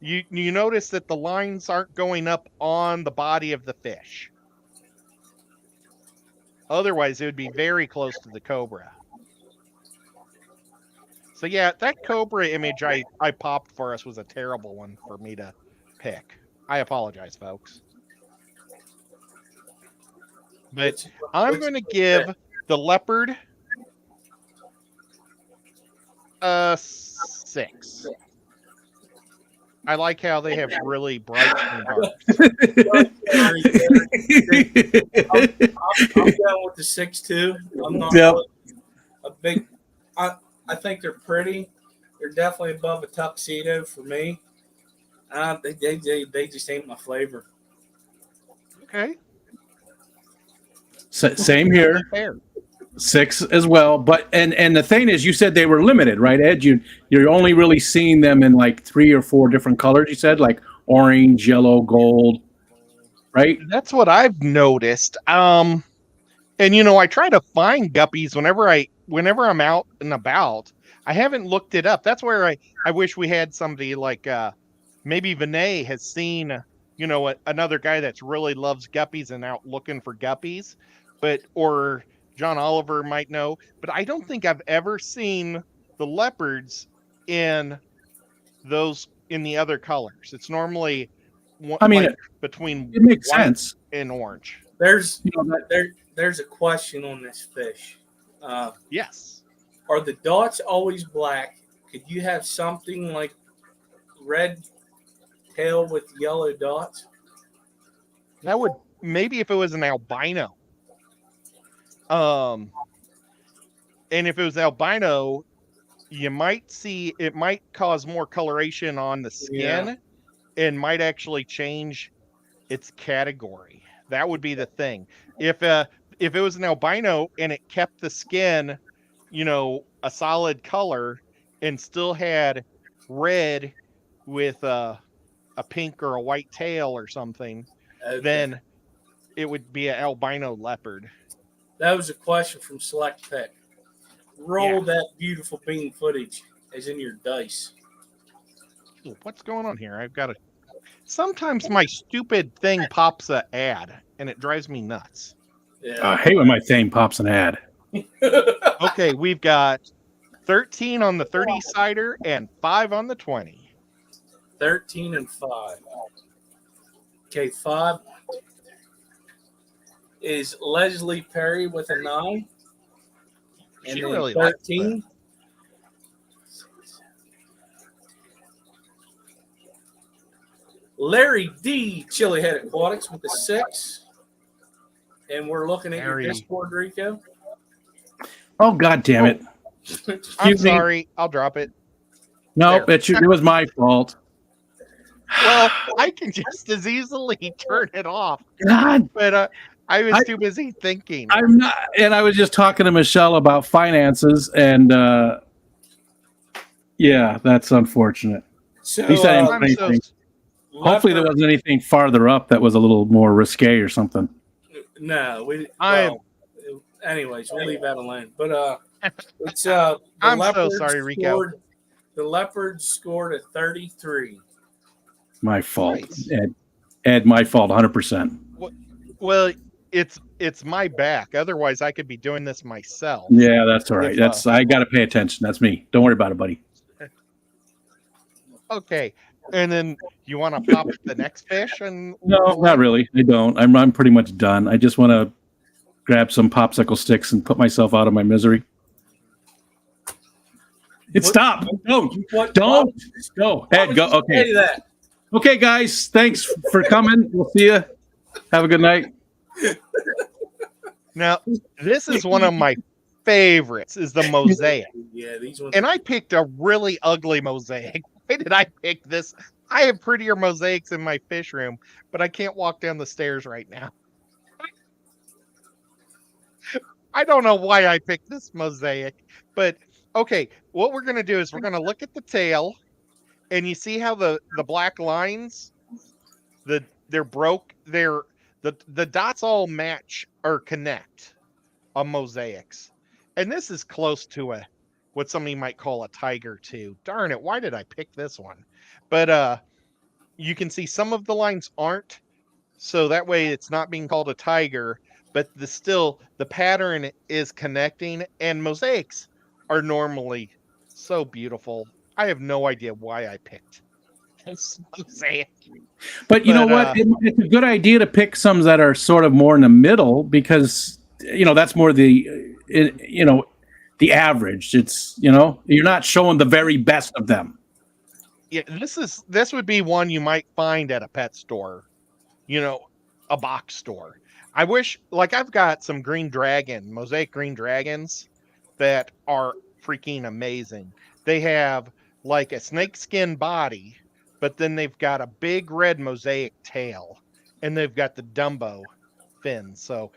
you notice that the lines aren't going up on the body of the fish. Otherwise, it would be very close to the cobra. So yeah, that cobra image I popped for us was a terrible one for me to pick. I apologize, folks. But I'm going to give the leopard a 6. I like how they have really bright and dark. I'm down with the 6 too. I'm not a big. I think they're pretty. They're definitely above a tuxedo for me. They just ain't my flavor. Okay. Same here. Fair. 6 as well, but and the thing is, you said they were limited, right, Ed? You're only really seeing them in like 3 or 4 different colors. You said like orange, yellow, gold, right? That's what I've noticed. And I try to find guppies whenever I'm out and about. I haven't looked it up. That's where I wish we had somebody like maybe Vinay has seen another guy that's really loves guppies and out looking for guppies, or John Oliver might know, but I don't think I've ever seen the leopards in the other colors. It's normally I mean, like between it makes white sense. and orange. There's there's a question on this fish. Yes. Are the dots always black? Could you have something like red tail with yellow dots? That would maybe if it was an albino. And if it was albino, you might see it might cause more coloration on the skin and might actually change its category. That would be the thing. If it was an albino and it kept the skin, a solid color and still had red with a pink or a white tail or something, then it would be an albino leopard. That was a question from Select Pick. Roll that beautiful bean footage as in your dice. What's going on here? Sometimes my stupid thing pops an ad and it drives me nuts. Yeah. I hate when my thing pops an ad. Okay, we've got 13 on the 30-sider and 5 on the 20. 13 and 5. Okay, 5 is Leslie Perry with a 9. And She then really 13. Larry D. Chili Head Aquatics with a 6. And we're looking at your Discord, Rico. Oh, God damn it. I'm sorry. I'll drop it. No, it was my fault. Well, I can just as easily turn it off. God. But I was too busy thinking. I'm not, and I was just talking to Michelle about finances, and yeah, that's unfortunate. So, At least I didn't put anything. Hopefully, there wasn't anything farther up that was a little more risque or something. No, anyways, we'll leave that alone. But it's I'm so sorry, Rico. The Leopard scored a 33. My fault, Nice. Ed. My fault, 100%. Well, it's my back. Otherwise, I could be doing this myself. Yeah, that's all right. I got to pay attention. That's me. Don't worry about it, buddy. Okay, and then you want to pop the next fish? And No, not really. I don't. I'm pretty much done. I just want to grab some popsicle sticks and put myself out of my misery. Stop! Don't go. Ed, go. Okay. Okay, guys. Thanks for coming. We'll see you. Have a good night. Now, this is one of my favorites. Is the Mosaic? Yeah, these ones. And I picked a really ugly Mosaic. Why did I pick this? I have prettier mosaics in my fish room, but I can't walk down the stairs right now. I don't know why I picked this Mosaic, but okay. What we're going to do is we're going to look at the tail, and you see how the black lines, they're broke. The dots all match or connect on mosaics, and this is close to what somebody might call a tiger too. Darn it! Why did I pick this one? But you can see some of the lines aren't, so that way it's not being called a tiger. But the pattern is connecting, and mosaics are normally so beautiful. I have no idea why I picked this mosaic. But you know what? It's a good idea to pick some that are sort of more in the middle because that's more the average. It's you're not showing the very best of them. Yeah, this would be one you might find at a pet store, a box store. I wish, I've got some mosaic green dragons that are freaking amazing. They have like a snakeskin body, but then they've got a big red mosaic tail, and they've got the Dumbo fins. So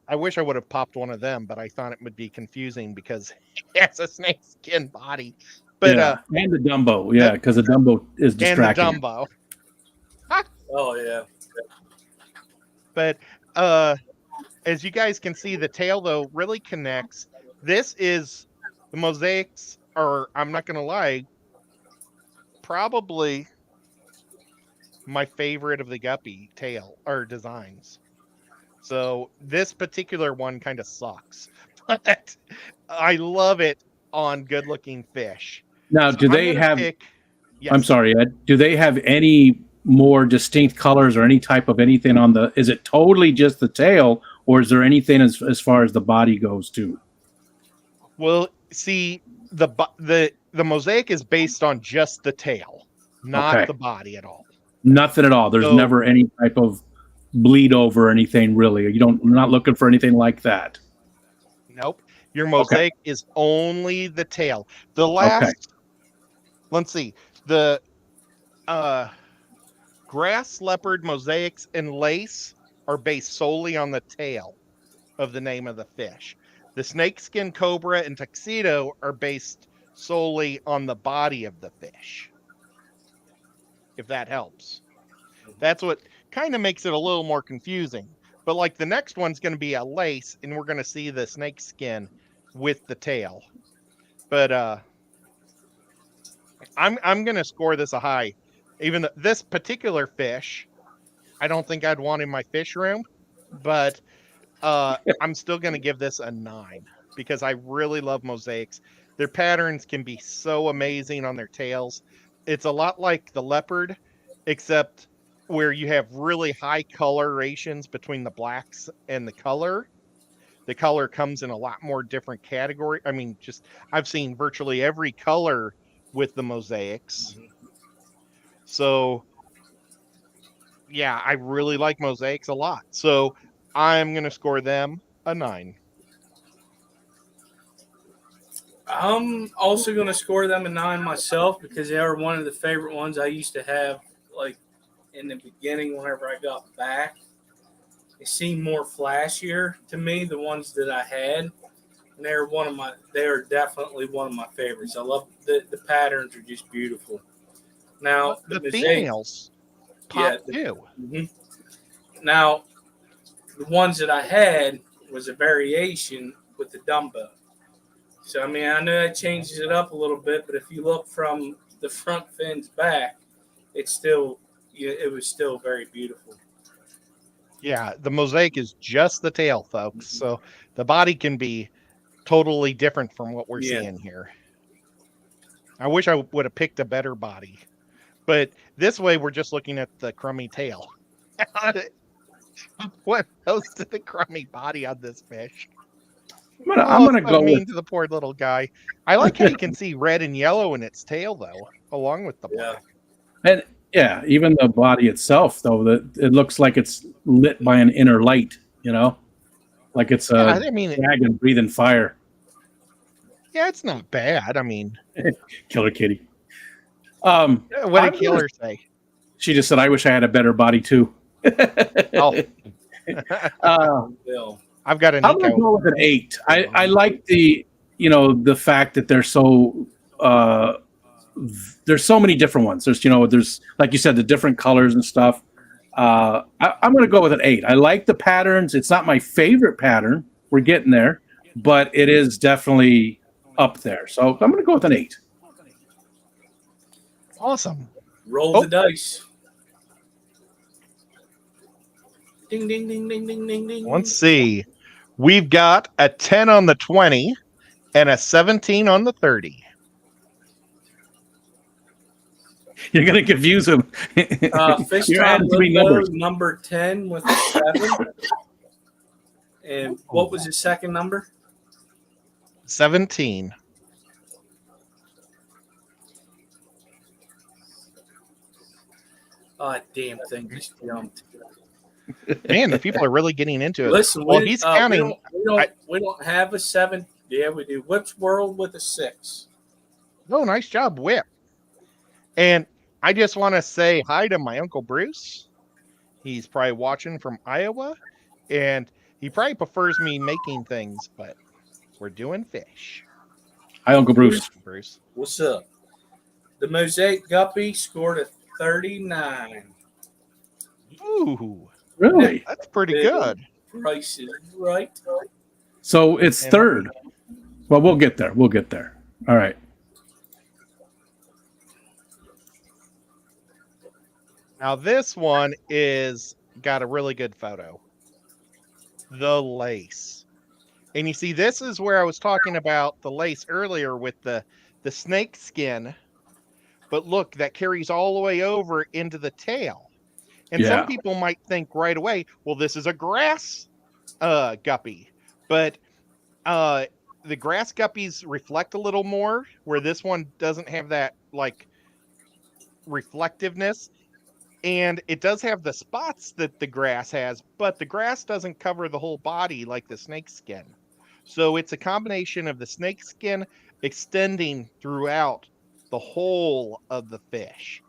I wish I would have popped one of them, but I thought it would be confusing because it has a snakeskin body. But and the Dumbo, because the Dumbo is distracting. And the Dumbo. Oh yeah. But as you guys can see, the tail though really connects. This is the mosaics, or I'm not gonna lie, probably my favorite of the Guppy tail or designs. So this particular one kind of sucks, but I love it on good-looking fish. Now, So do I'm they gonna have? pick- I'm yes. sorry, Ed. Do they have any more distinct colors or any type of anything on the? Is it totally just the tail, or is there anything as far as the body goes too? Well, see, the mosaic is based on just the tail, not Okay, the body at all. nothing at all. There's So never any type of bleed over or anything really. You don't. You're not looking for anything like that. nope. Your Okay. mosaic is only the tail. The Okay. last, let's see, the uh grass leopard mosaics and lace are based solely on the tail of the name of the fish. The snakeskin, cobra, and tuxedo are based solely on the body of the fish. If that helps. That's what kind of makes it a little more confusing. But like the next one's going to be a lace, and we're going to see the snakeskin with the tail. But I'm going to score this a high. Even though this particular fish, I don't think I'd want in my fish room, but I'm still going to give this a 9 because I really love mosaics. Their patterns can be so amazing on their tails. It's a lot like the leopard, except where you have really high colorations between the blacks and the color. The color comes in a lot more different category. I mean, just I've seen virtually every color with the mosaics. So yeah, I really like mosaics a lot. So I'm going to score them a 9. I'm also going to score them a 9 myself because they are one of the favorite ones I used to have, like in the beginning whenever I got back. They seemed more flashier to me, the ones that I had. And they are definitely one of my favorites. I love the patterns are just beautiful. Now The mosaic, females pop too. Now the ones that I had was a variation with the Dumbo. So I mean, I know that changes it up a little bit, but if you look from the front fins back, it was still very beautiful. Yeah, the mosaic is just the tail, folks. So the body can be totally different from what we're seeing here. I wish I would have picked a better body, but this way we're just looking at the crummy tail. What goes to the crummy body on this fish? I'm gonna so go mean with to the poor little guy. I like how you can see red and yellow in its tail, though, along with the black. and yeah, even the body itself though, that it looks like it's lit by an inner light. You know, like it's a dragon breathing fire. Yeah, it's not bad. I mean, Killer Kitty. What did Killer say? She just said, "I wish I had a better body too." Oh, I've got an. I'm gonna go with an 8. I like the fact that there's so many different ones. There's like you said, the different colors and stuff. I'm gonna go with an 8. I like the patterns. It's not my favorite pattern. We're getting there, but it is definitely up there. So I'm gonna go with an 8. Awesome. Roll the dice. Ding, ding, ding, ding, ding, ding, ding. Let's see. We've got a 10 on the 20 and a 17 on the 30. You're going to confuse him. Fish Time Limbo, number 10 with a 7. And what was his second number? 17. Oh, damn thing just jumped. Man, the people are really getting into it. Listen, he's counting. We don't have a 7. Yeah, we do. Whip's World with a 6. Oh, nice job, Whip. And I just want to say hi to my Uncle Bruce. He's probably watching from Iowa. And he probably prefers me making things, but we're doing fish. Hi, Uncle Bruce. Bruce. What's up? The Mosaic Guppy scored a 39. Ooh. Really? That's pretty good. Price is right. So it's third. Well, we'll get there. All right. Now this one is got a really good photo. the lace. And you see, this is where I was talking about the lace earlier with the snake skin. But look, that carries all the way over into the tail. And some people might think right away, well, this is a grass guppy. But the grass guppies reflect a little more, where this one doesn't have that like reflectiveness. And it does have the spots that the grass has, but the grass doesn't cover the whole body like the snake skin. So it's a combination of the snake skin extending throughout the whole of the fish.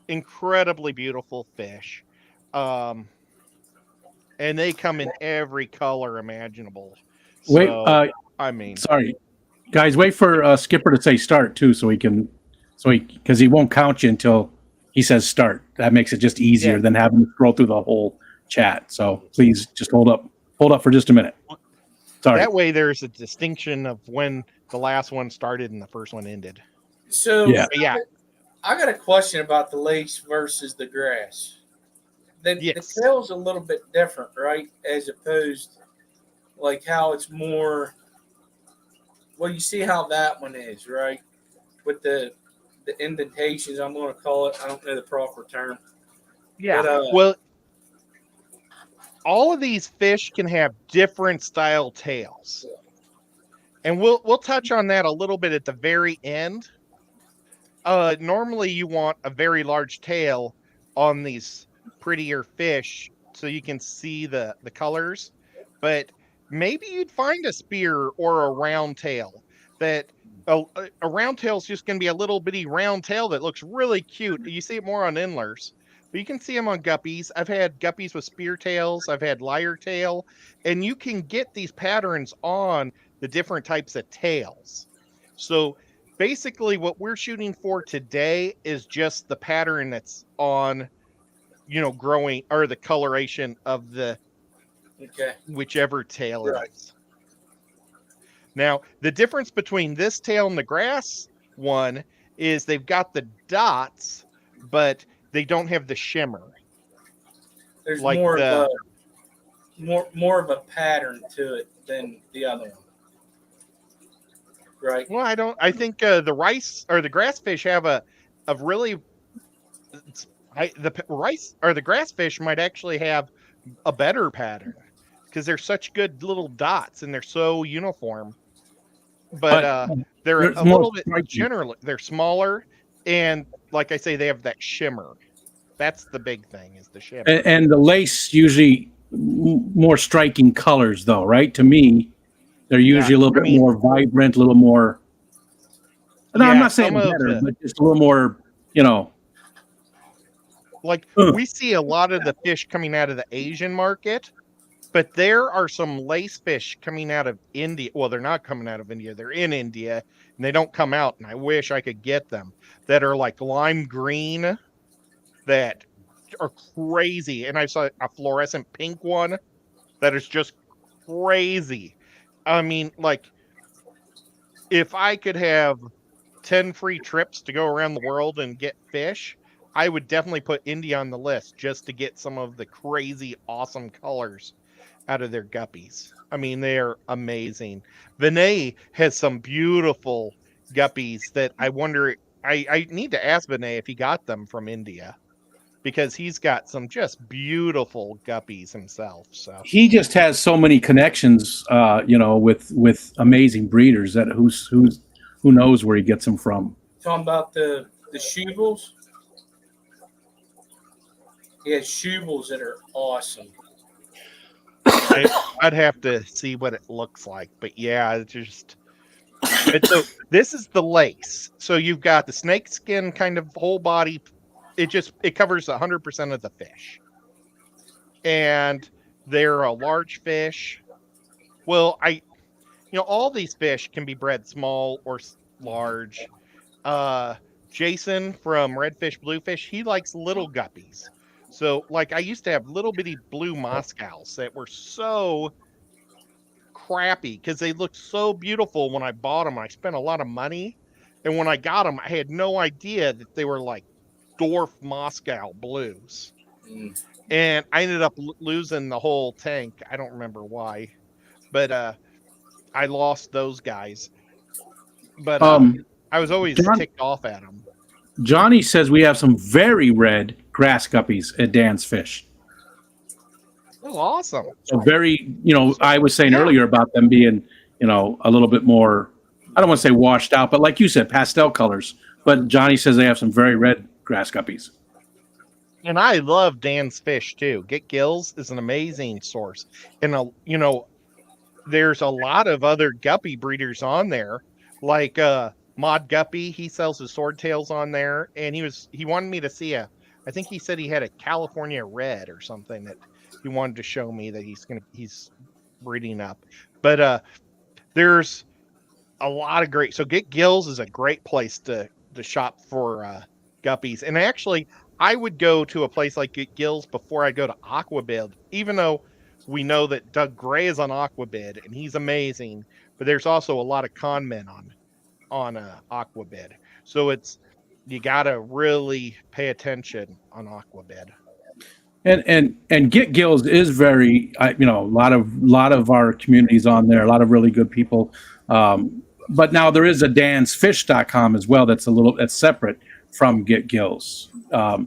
Incredibly beautiful fish. And they come in every color imaginable. Wait, So, I mean, sorry, guys, wait for Skipper to say start too, because he won't count you until he says start. That makes it just easier than having to scroll through the whole chat. So please just hold up for just a minute. Sorry. That way there's a distinction of when the last one started and the first one ended. So yeah. I got a question about the lace versus the grass. The tail's a little bit different, right? As opposed, like how it's more. Well, you see how that one is, right? With the indentations, I'm going to call it. I don't know the proper term. Yeah. Well, all of these fish can have different style tails, and we'll touch on that a little bit at the very end. Normally, you want a very large tail on these prettier fish so you can see the colors, but maybe you'd find a spear or a round tail that. A round tail is just going to be a little bitty round tail that looks really cute. You see it more on endlers, but you can see them on guppies. I've had guppies with spear tails. I've had lyre tail, and you can get these patterns on the different types of tails. So basically what we're shooting for today is just the pattern that's on, growing, or the coloration of the whichever tail it is. Now, the difference between this tail and the grass one is they've got the dots, but they don't have the shimmer. There's like more of a pattern to it than the other one. Right. Well, I think the rice or the grass fish have the rice or the grass fish might actually have a better pattern because they're such good little dots and they're so uniform. But they're a little bit generally, they're smaller, and like I say, they have that shimmer. That's the big thing, is the shimmer. And the lace usually more striking colors, though, right? To me, they're usually a little bit more vibrant, a little more. No, I'm not saying better, but just a little more, Like we see a lot of the fish coming out of the Asian market. But there are some lace fish coming out of India. Well, they're not coming out of India. They're in India, and they don't come out, and I wish I could get them, that are like lime green that are crazy. And I saw a fluorescent pink one that is just crazy. I mean, like, if I could have 10 free trips to go around the world and get fish, I would definitely put India on the list just to get some of the crazy, awesome colors out of their guppies. I mean, they're amazing. Vinay has some beautiful guppies that I wonder, I need to ask Vinay if he got them from India, because he's got some just beautiful guppies himself. So he just has so many connections, with amazing breeders that who knows where he gets them from. Talking about the shuvels. He has shuvels that are awesome. I'd have to see what it looks like, but yeah, it's just. So this is the lace. So you've got the snakeskin kind of whole body. It covers 100% of the fish, and they're a large fish. Well, all these fish can be bred small or large. Jason from Redfish Bluefish, he likes little guppies. So, like, I used to have little bitty blue Moscows that were so crappy because they looked so beautiful when I bought them. I spent a lot of money, and when I got them, I had no idea that they were like dwarf Moscow blues. and I ended up losing the whole tank. I don't remember why, but I lost those guys. But I was always ticked off at them. Johnny says we have some very red grass guppies at Dan's Fish. Oh, awesome. So very, I was saying earlier about them being, a little bit more, I don't want to say washed out, but like you said, pastel colors. But Johnny says they have some very red grass guppies. And I love Dan's Fish too. Get Gills is an amazing source. And, there's a lot of other guppy breeders on there, like Mod Guppy. He sells his swordtails on there, and he wanted me to see I think he said he had a California Red or something that he wanted to show me that he's breeding up. But there's a lot of great. So Get Gills is a great place to shop for guppies. And actually, I would go to a place like Get Gills before I go to Aquabid, even though we know that Doug Gray is on Aquabid and he's amazing, but there's also a lot of con men on Aquabid. So you gotta really pay attention on Aquabid. And Get Gills is very, a lot of our communities on there, a lot of really good people. But now there is a dansfish.com as well. That's separate from Get Gills. I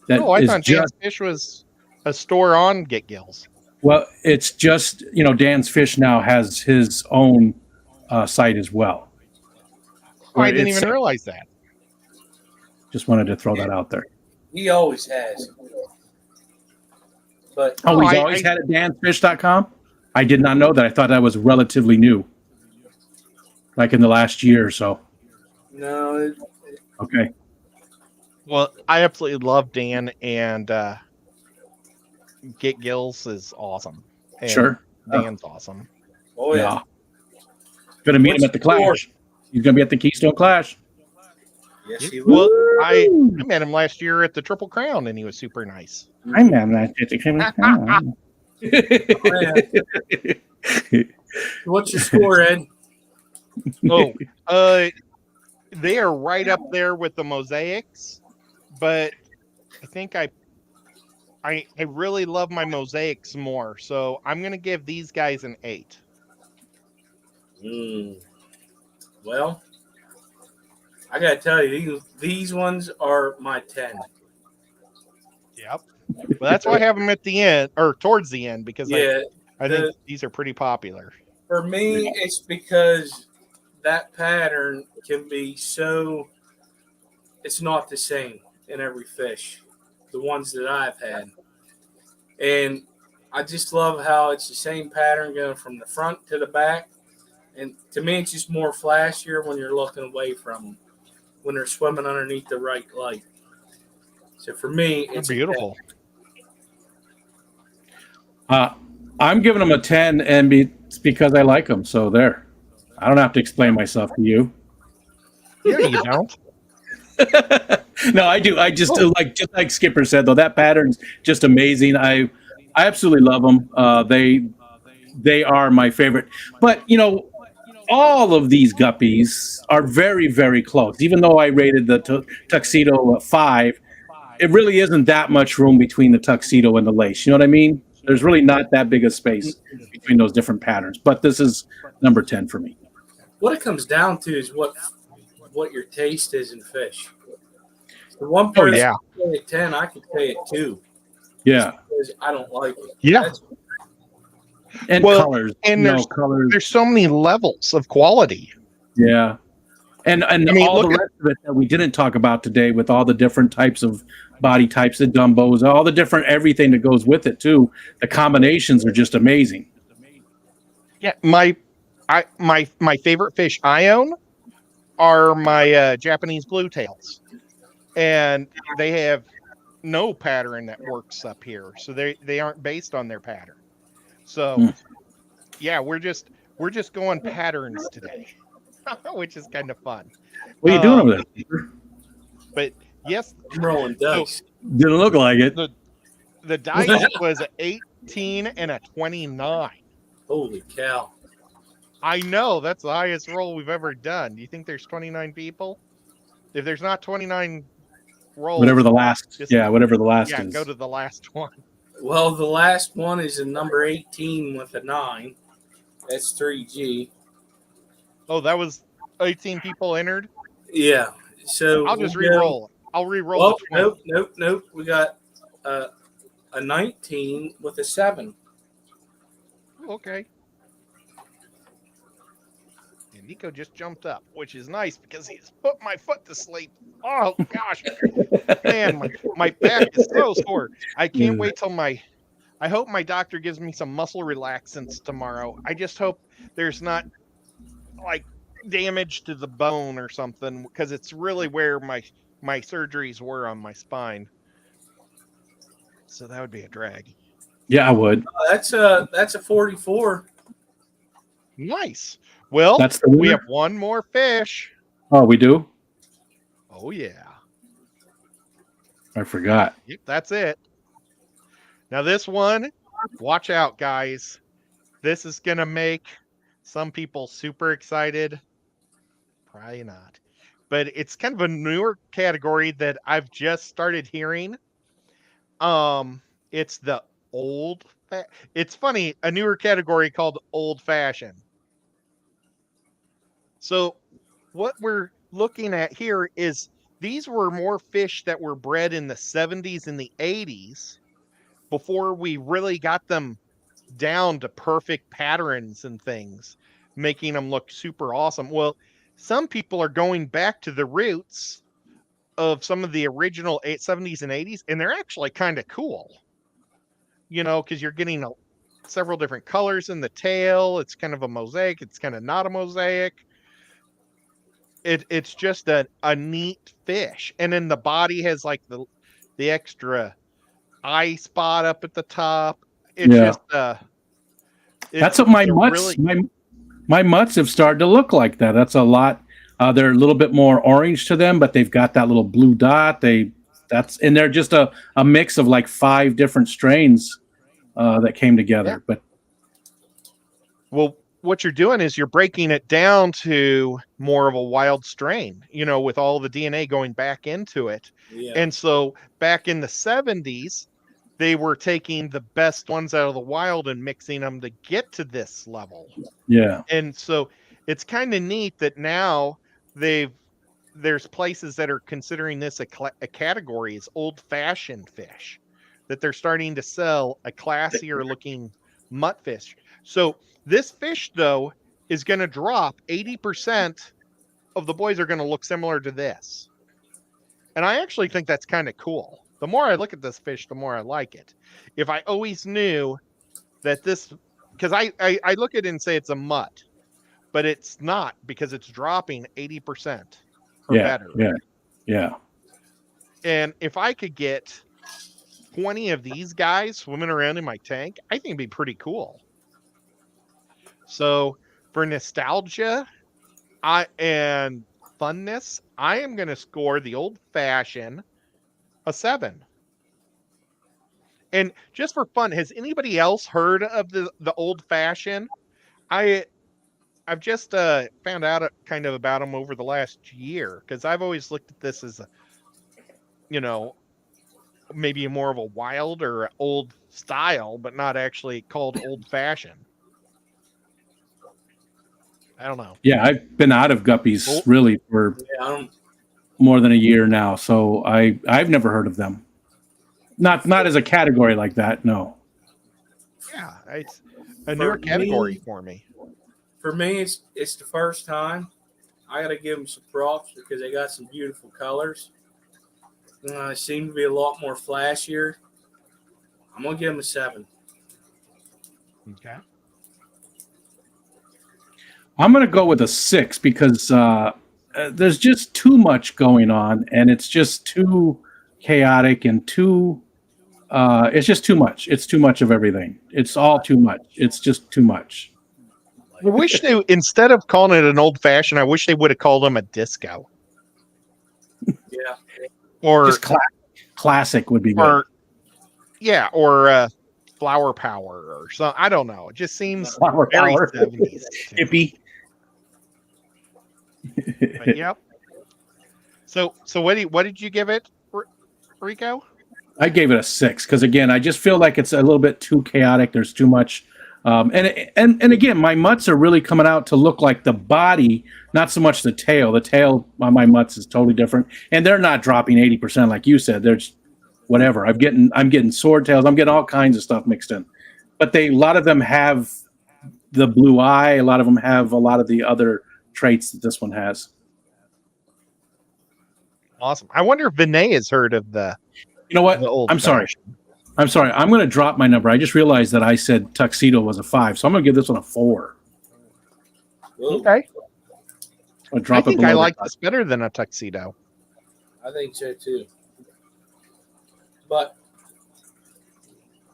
thought Dan's Fish was a store on Get Gills. Well, it's just, Dan's Fish now has his own site as well. Oh, I didn't even realize that. Just wanted to throw that out there. He always has. But he's always had a dansfish.com? I did not know that. I thought that was relatively new. Like in the last year or so. No. Okay. Well, I absolutely love Dan, and Get Gills is awesome. And sure. Dan's awesome. Oh, yeah. Gonna meet him at the Clash. He's gonna be at the Keystone Clash. Yes, he will. Well, I met him last year at the Triple Crown, and he was super nice. I met him at the Triple Crown. What's your score, Ed? They are right up there with the Mosaics, but I think I really love my Mosaics more, so I'm going to give these guys an 8. Well, I got to tell you, these ones are my 10. Yep. Well, that's why I have them at the end, or towards the end, because I think these are pretty popular. For me, it's because that pattern can be it's not the same in every fish, the ones that I've had. And I just love how it's the same pattern going from the front to the back. And to me, it's just more flashier when you're looking away from them, when they're swimming underneath the right light. So for me, it's beautiful. I'm giving them a 10, and it's because I like them. So there. I don't have to explain myself to you. Yeah, you don't. No, I do. I just like Skipper said, though, that pattern's just amazing. I absolutely love them. They are my favorite. But all of these guppies are very, very close. Even though I rated the Tuxedo 5, it really isn't that much room between the Tuxedo and the lace. You know what I mean? There's really not that big a space between those different patterns. But this is number 10 for me. What it comes down to is what your taste is in fish. The one person can pay it 10, I could pay it 2. Yeah. Because I don't like it. Yeah. And colors. And there's so many levels of quality. Yeah. And all the rest of it that we didn't talk about today, with all the different types of body types, the Dumbos, all the different everything that goes with it too. The combinations are just amazing. Yeah, my favorite fish I own are my Japanese blue tails, and they have no pattern that works up here, so they aren't based on their pattern. So yeah, we're just going patterns today, which is kind of fun. What are you doing over there? But yes, I'm rolling dice. Didn't look like it. The dice was 18 and a 29. Holy cow. I know, that's the highest roll we've ever done. Do you think there's 29 people? If there's not 29 roll. Whatever the last, whatever the last yeah, is. go to the last one. Well, the last one is a number 18 with a 9. That's 3G. Oh, that was 18 people entered? Yeah. So I'll just re-roll it. I'll re-roll well, the 20. nope. We got a 19 with a 7. Okay. And Nico just jumped up, which is nice because he's put my foot to sleep. Oh gosh, man, my back is so sore. I can't wait till I hope my doctor gives me some muscle relaxants tomorrow. I just hope there's not like damage to the bone or something, because it's really where my surgeries were on my spine. So that would be a drag. Yeah, I would. That's a 44. Nice. Well, That's the we winner? have one more fish. Oh, we do? Oh yeah. I forgot. Yep, that's it. Now this one, watch out, guys. This is gonna make some people super excited. Probably not. But it's kind of a newer category that I've just started hearing. It's the it's funny, a newer category called old fashioned. So what we're looking at here is these were more fish that were bred in the 70s and the 80s before we really got them down to perfect patterns and things, making them look super awesome. Well, some people are going back to the roots of some of the original 70s and 80s, and they're actually kind of cool. You know, because you're getting several different colors in the tail. It's kind of a mosaic. It's kind of not a mosaic. It's just a neat fish. And then the body has like the extra eye spot up at the top. It's just that's what my mutts my mutts have started to look like that. That's a lot. They're a little bit more orange to them, but they've got that little blue dot. And they're just a mix of like 5 different strains that came together. Yeah. But well, what you're doing is you're breaking it down to more of a wild strain, you know, with all the DNA going back into it. Yeah. And so back in the 70s, they were taking the best ones out of the wild and mixing them to get to this level. Yeah. And so it's kind of neat that now there's places that are considering this a category as old-fashioned fish, that they're starting to sell a classier looking mutt fish. So this fish, though, is going to drop. 80% of the boys are going to look similar to this. And I actually think that's kind of cool. The more I look at this fish, the more I like it. If I always knew that this, because I look at it and say it's a mutt, but it's not, because it's dropping 80% or better. Yeah. And if I could get 20 of these guys swimming around in my tank, I think it'd be pretty cool. So for nostalgia and funness, I am going to score the old fashioned a 7. And just for fun, has anybody else heard of the old fashioned? I've just found out kind of about them over the last year, because I've always looked at this as maybe more of a wild or old style, but not actually called old fashioned. I don't know. Yeah, I've been out of guppies really for more than a year now, so I've never heard of them. Not as a category like that, no. Yeah, it's a newer category for me. For me, it's the first time. I got to give them some props because they got some beautiful colors. They seem to be a lot more flashier. I'm going to give them a 7. Okay. I'm going to go with a 6 because there's just too much going on, and it's just too chaotic and it's just too much. It's too much of everything. It's all too much. It's just too much. I wish they, instead of calling it an old fashioned, I wish they would have called them a disco. Yeah. Or just classic would be good. Or flower power or something. I don't know. It just seems Flower very power. 70s. Hippie. But, yep. So what did you give it, Rico? I gave it a 6 because again, I just feel like it's a little bit too chaotic. There's too much, and again, my mutts are really coming out to look like the body, not so much the tail. The tail on my mutts is totally different, and they're not dropping 80% like you said. They're just whatever. I'm getting sword tails. I'm getting all kinds of stuff mixed in, but a lot of them have the blue eye. A lot of them have a lot of the other traits that this one has. Awesome. I wonder if Vinay has heard of the. You know what? I'm sorry. I'm going to drop my number. I just realized that I said Tuxedo was a 5, so I'm going to give this one a 4. Okay. I think I like this better than a Tuxedo. I think so too. But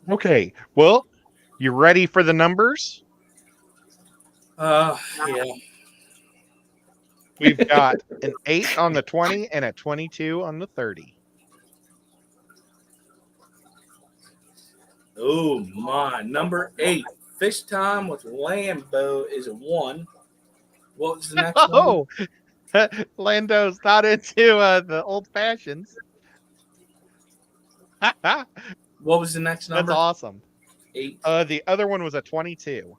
okay. Well, you ready for the numbers? yeah. We've got an 8 on the 20 and a 22 on the 30. Oh my! Number 8, Fish Time with Lambo is a 1. What was the next one? Oh, Lando's not into the old fashions. What was the next number? That's awesome. 8. The other one was a 22.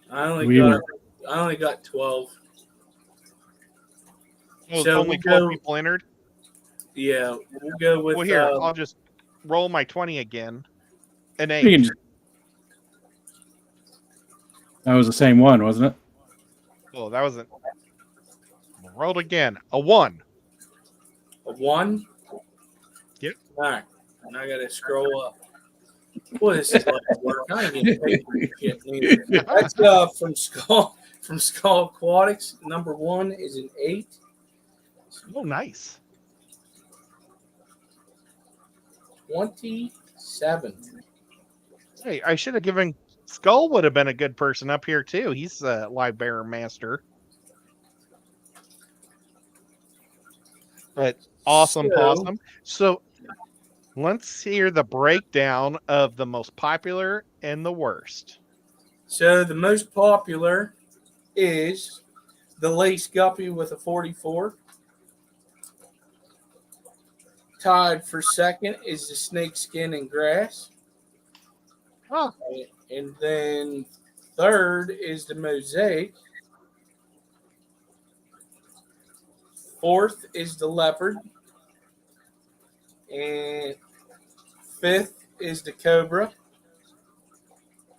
I only got 12. Oh, So only we'll 12 people entered. Yeah, we'll go with. Well, here I'll just roll my 20 again. An 8. That was the same one, wasn't it? Oh, that wasn't. Rolled again. A 1. A 1. Yep. All right, and I gotta scroll up. Boy, this is like work. I ain't getting paid for this shit neither. That's from Skull Aquatics. Number 1 is an 8. Oh, nice. 27. Hey, I should have given Skull would have been a good person up here too. He's a live bearer master. But awesome. So let's hear the breakdown of the most popular and the worst. So the most popular is the Lace Guppy with a 44. Tied for second is the Snakeskin and Grass. Oh. And then third is the Mosaic. Fourth is the Leopard. And fifth is the Cobra.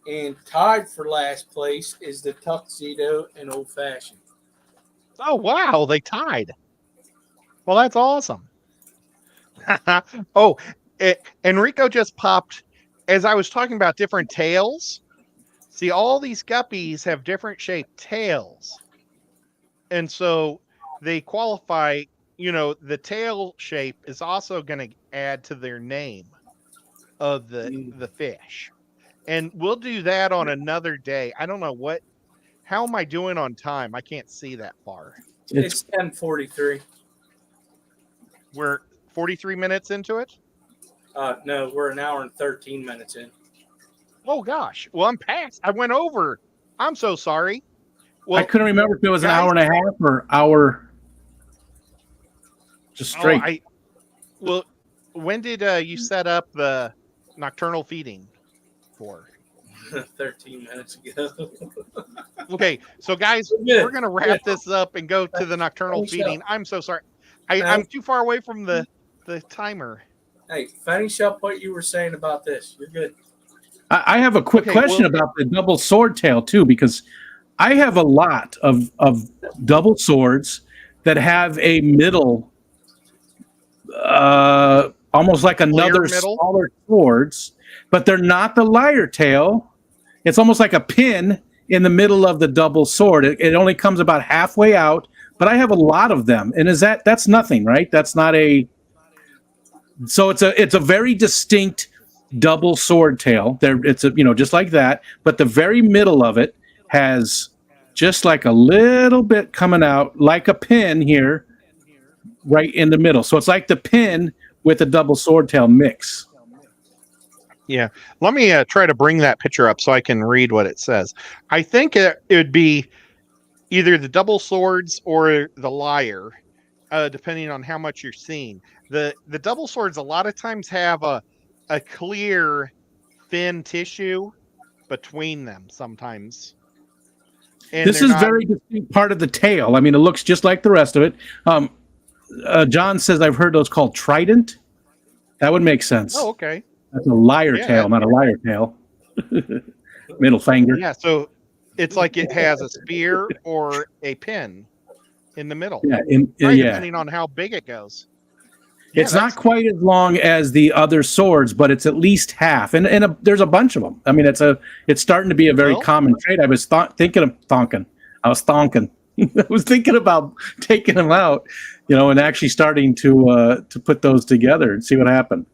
And tied for last place is the Tuxedo and Old Fashioned. Oh, wow. They tied. Well, that's awesome. Oh, Enrico just popped as I was talking about different tails. See, all these guppies have different shaped tails. And so they qualify, the tail shape is also going to add to their name of the fish. And we'll do that on another day. I don't know how am I doing on time? I can't see that far. It's 10:43. We're 43 minutes into it? No, we're an hour and 13 minutes in. Oh, gosh. Well, I'm past. I went over. I'm so sorry. Well, I couldn't remember if it was an hour and a half or hour just straight. Well, when did you set up the nocturnal feeding for? 13 minutes ago. Okay, so guys, we're going to wrap this up and go to the nocturnal feeding. I'm so sorry. I'm too far away from the timer. Hey, finish up what you were saying about this. You're good. I have a quick question about the double sword tail too, because I have a lot of double swords that have a middle, almost like another smaller swords, but they're not the lyre tail. It's almost like a pin in the middle of the double sword. It only comes about halfway out, but I have a lot of them. And that's nothing, right? That's not so it's a very distinct double sword tail. It's just like that, but the very middle of it has just like a little bit coming out like a pin here right in the middle. So it's like the pin with a double sword tail mix. Yeah. Let me try to bring that picture up so I can read what it says. I think it would be either the double swords or the lyre. depending on how much you're seeing. The double swords a lot of times have a clear thin tissue between them sometimes. And this is very distinct part of the tail. I mean, it looks just like the rest of it. John says, I've heard those called trident. That would make sense. Oh, okay. That's a liar tail, not a liar tail. Middle finger. Yeah, so it's like it has a spear or a pin in the middle. Yeah, depending on how big it goes. It's not quite as long as the other swords, but it's at least half. And there's a bunch of them. I mean, it's starting to be a very common trait. I was thinking of thonking. I was thinking about taking them out, and actually starting to put those together and see what happened.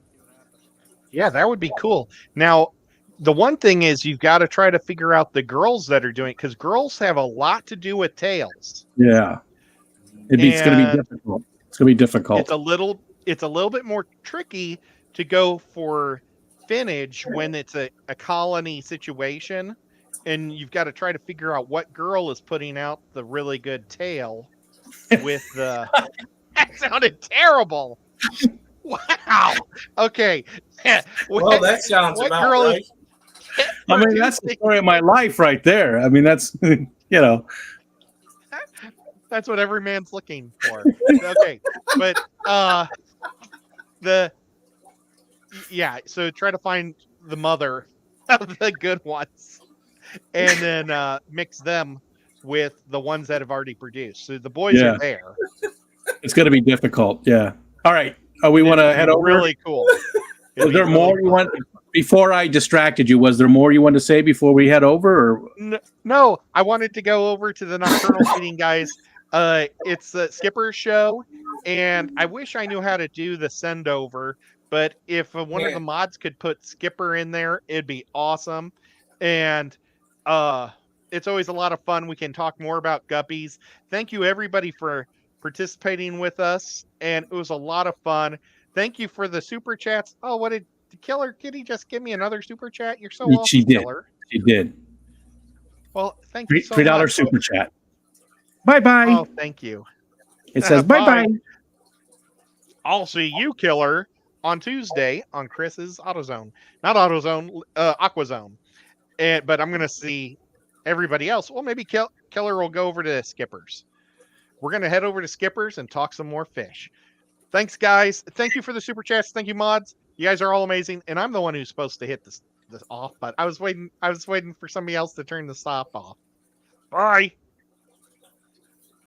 Yeah, that would be cool. Now, the one thing is you've got to try to figure out the girls that are doing it, because girls have a lot to do with tails. Yeah, it's going to be difficult. It's going to be difficult. It's a little bit more tricky to go for finnage when it's a colony situation, and you've got to try to figure out what girl is putting out the really good tail with the. That sounded terrible. Wow. Okay. Well, that sounds about right. I mean, that's the story of my life right there. I mean, that's That's what every man's looking for. Okay, but so try to find the mother of the good ones, and then mix them with the ones that have already produced. So the boys are there. It's going to be difficult. Yeah. All right. We want to head over. Really cool. Was there more you want? Before I distracted you, was there more you wanted to say before we head over? Or? No, I wanted to go over to the nocturnal feeding guys. It's the Skipper's show, and I wish I knew how to do the send over, but if one of the mods could put Skipper in there, it'd be awesome. And it's always a lot of fun. We can talk more about guppies. Thank you, everybody, for participating with us, and it was a lot of fun. Thank you for the super chats. Oh, what did Killer Kitty just give me another super chat? You're so awesome, she did. Killer. She did. Well, thank you so much. $3 super chat. Bye-bye. Oh, thank you. It says bye-bye. I'll see you, Killer, on Tuesday on Chris's AutoZone. Not AutoZone, AquaZone. But I'm going to see everybody else. Well, maybe Killer will go over to Skipper's. We're going to head over to Skipper's and talk some more fish. Thanks, guys. Thank you for the super chats. Thank you, mods. You guys are all amazing. And I'm the one who's supposed to hit this off, but I was waiting for somebody else to turn the stop off. Bye.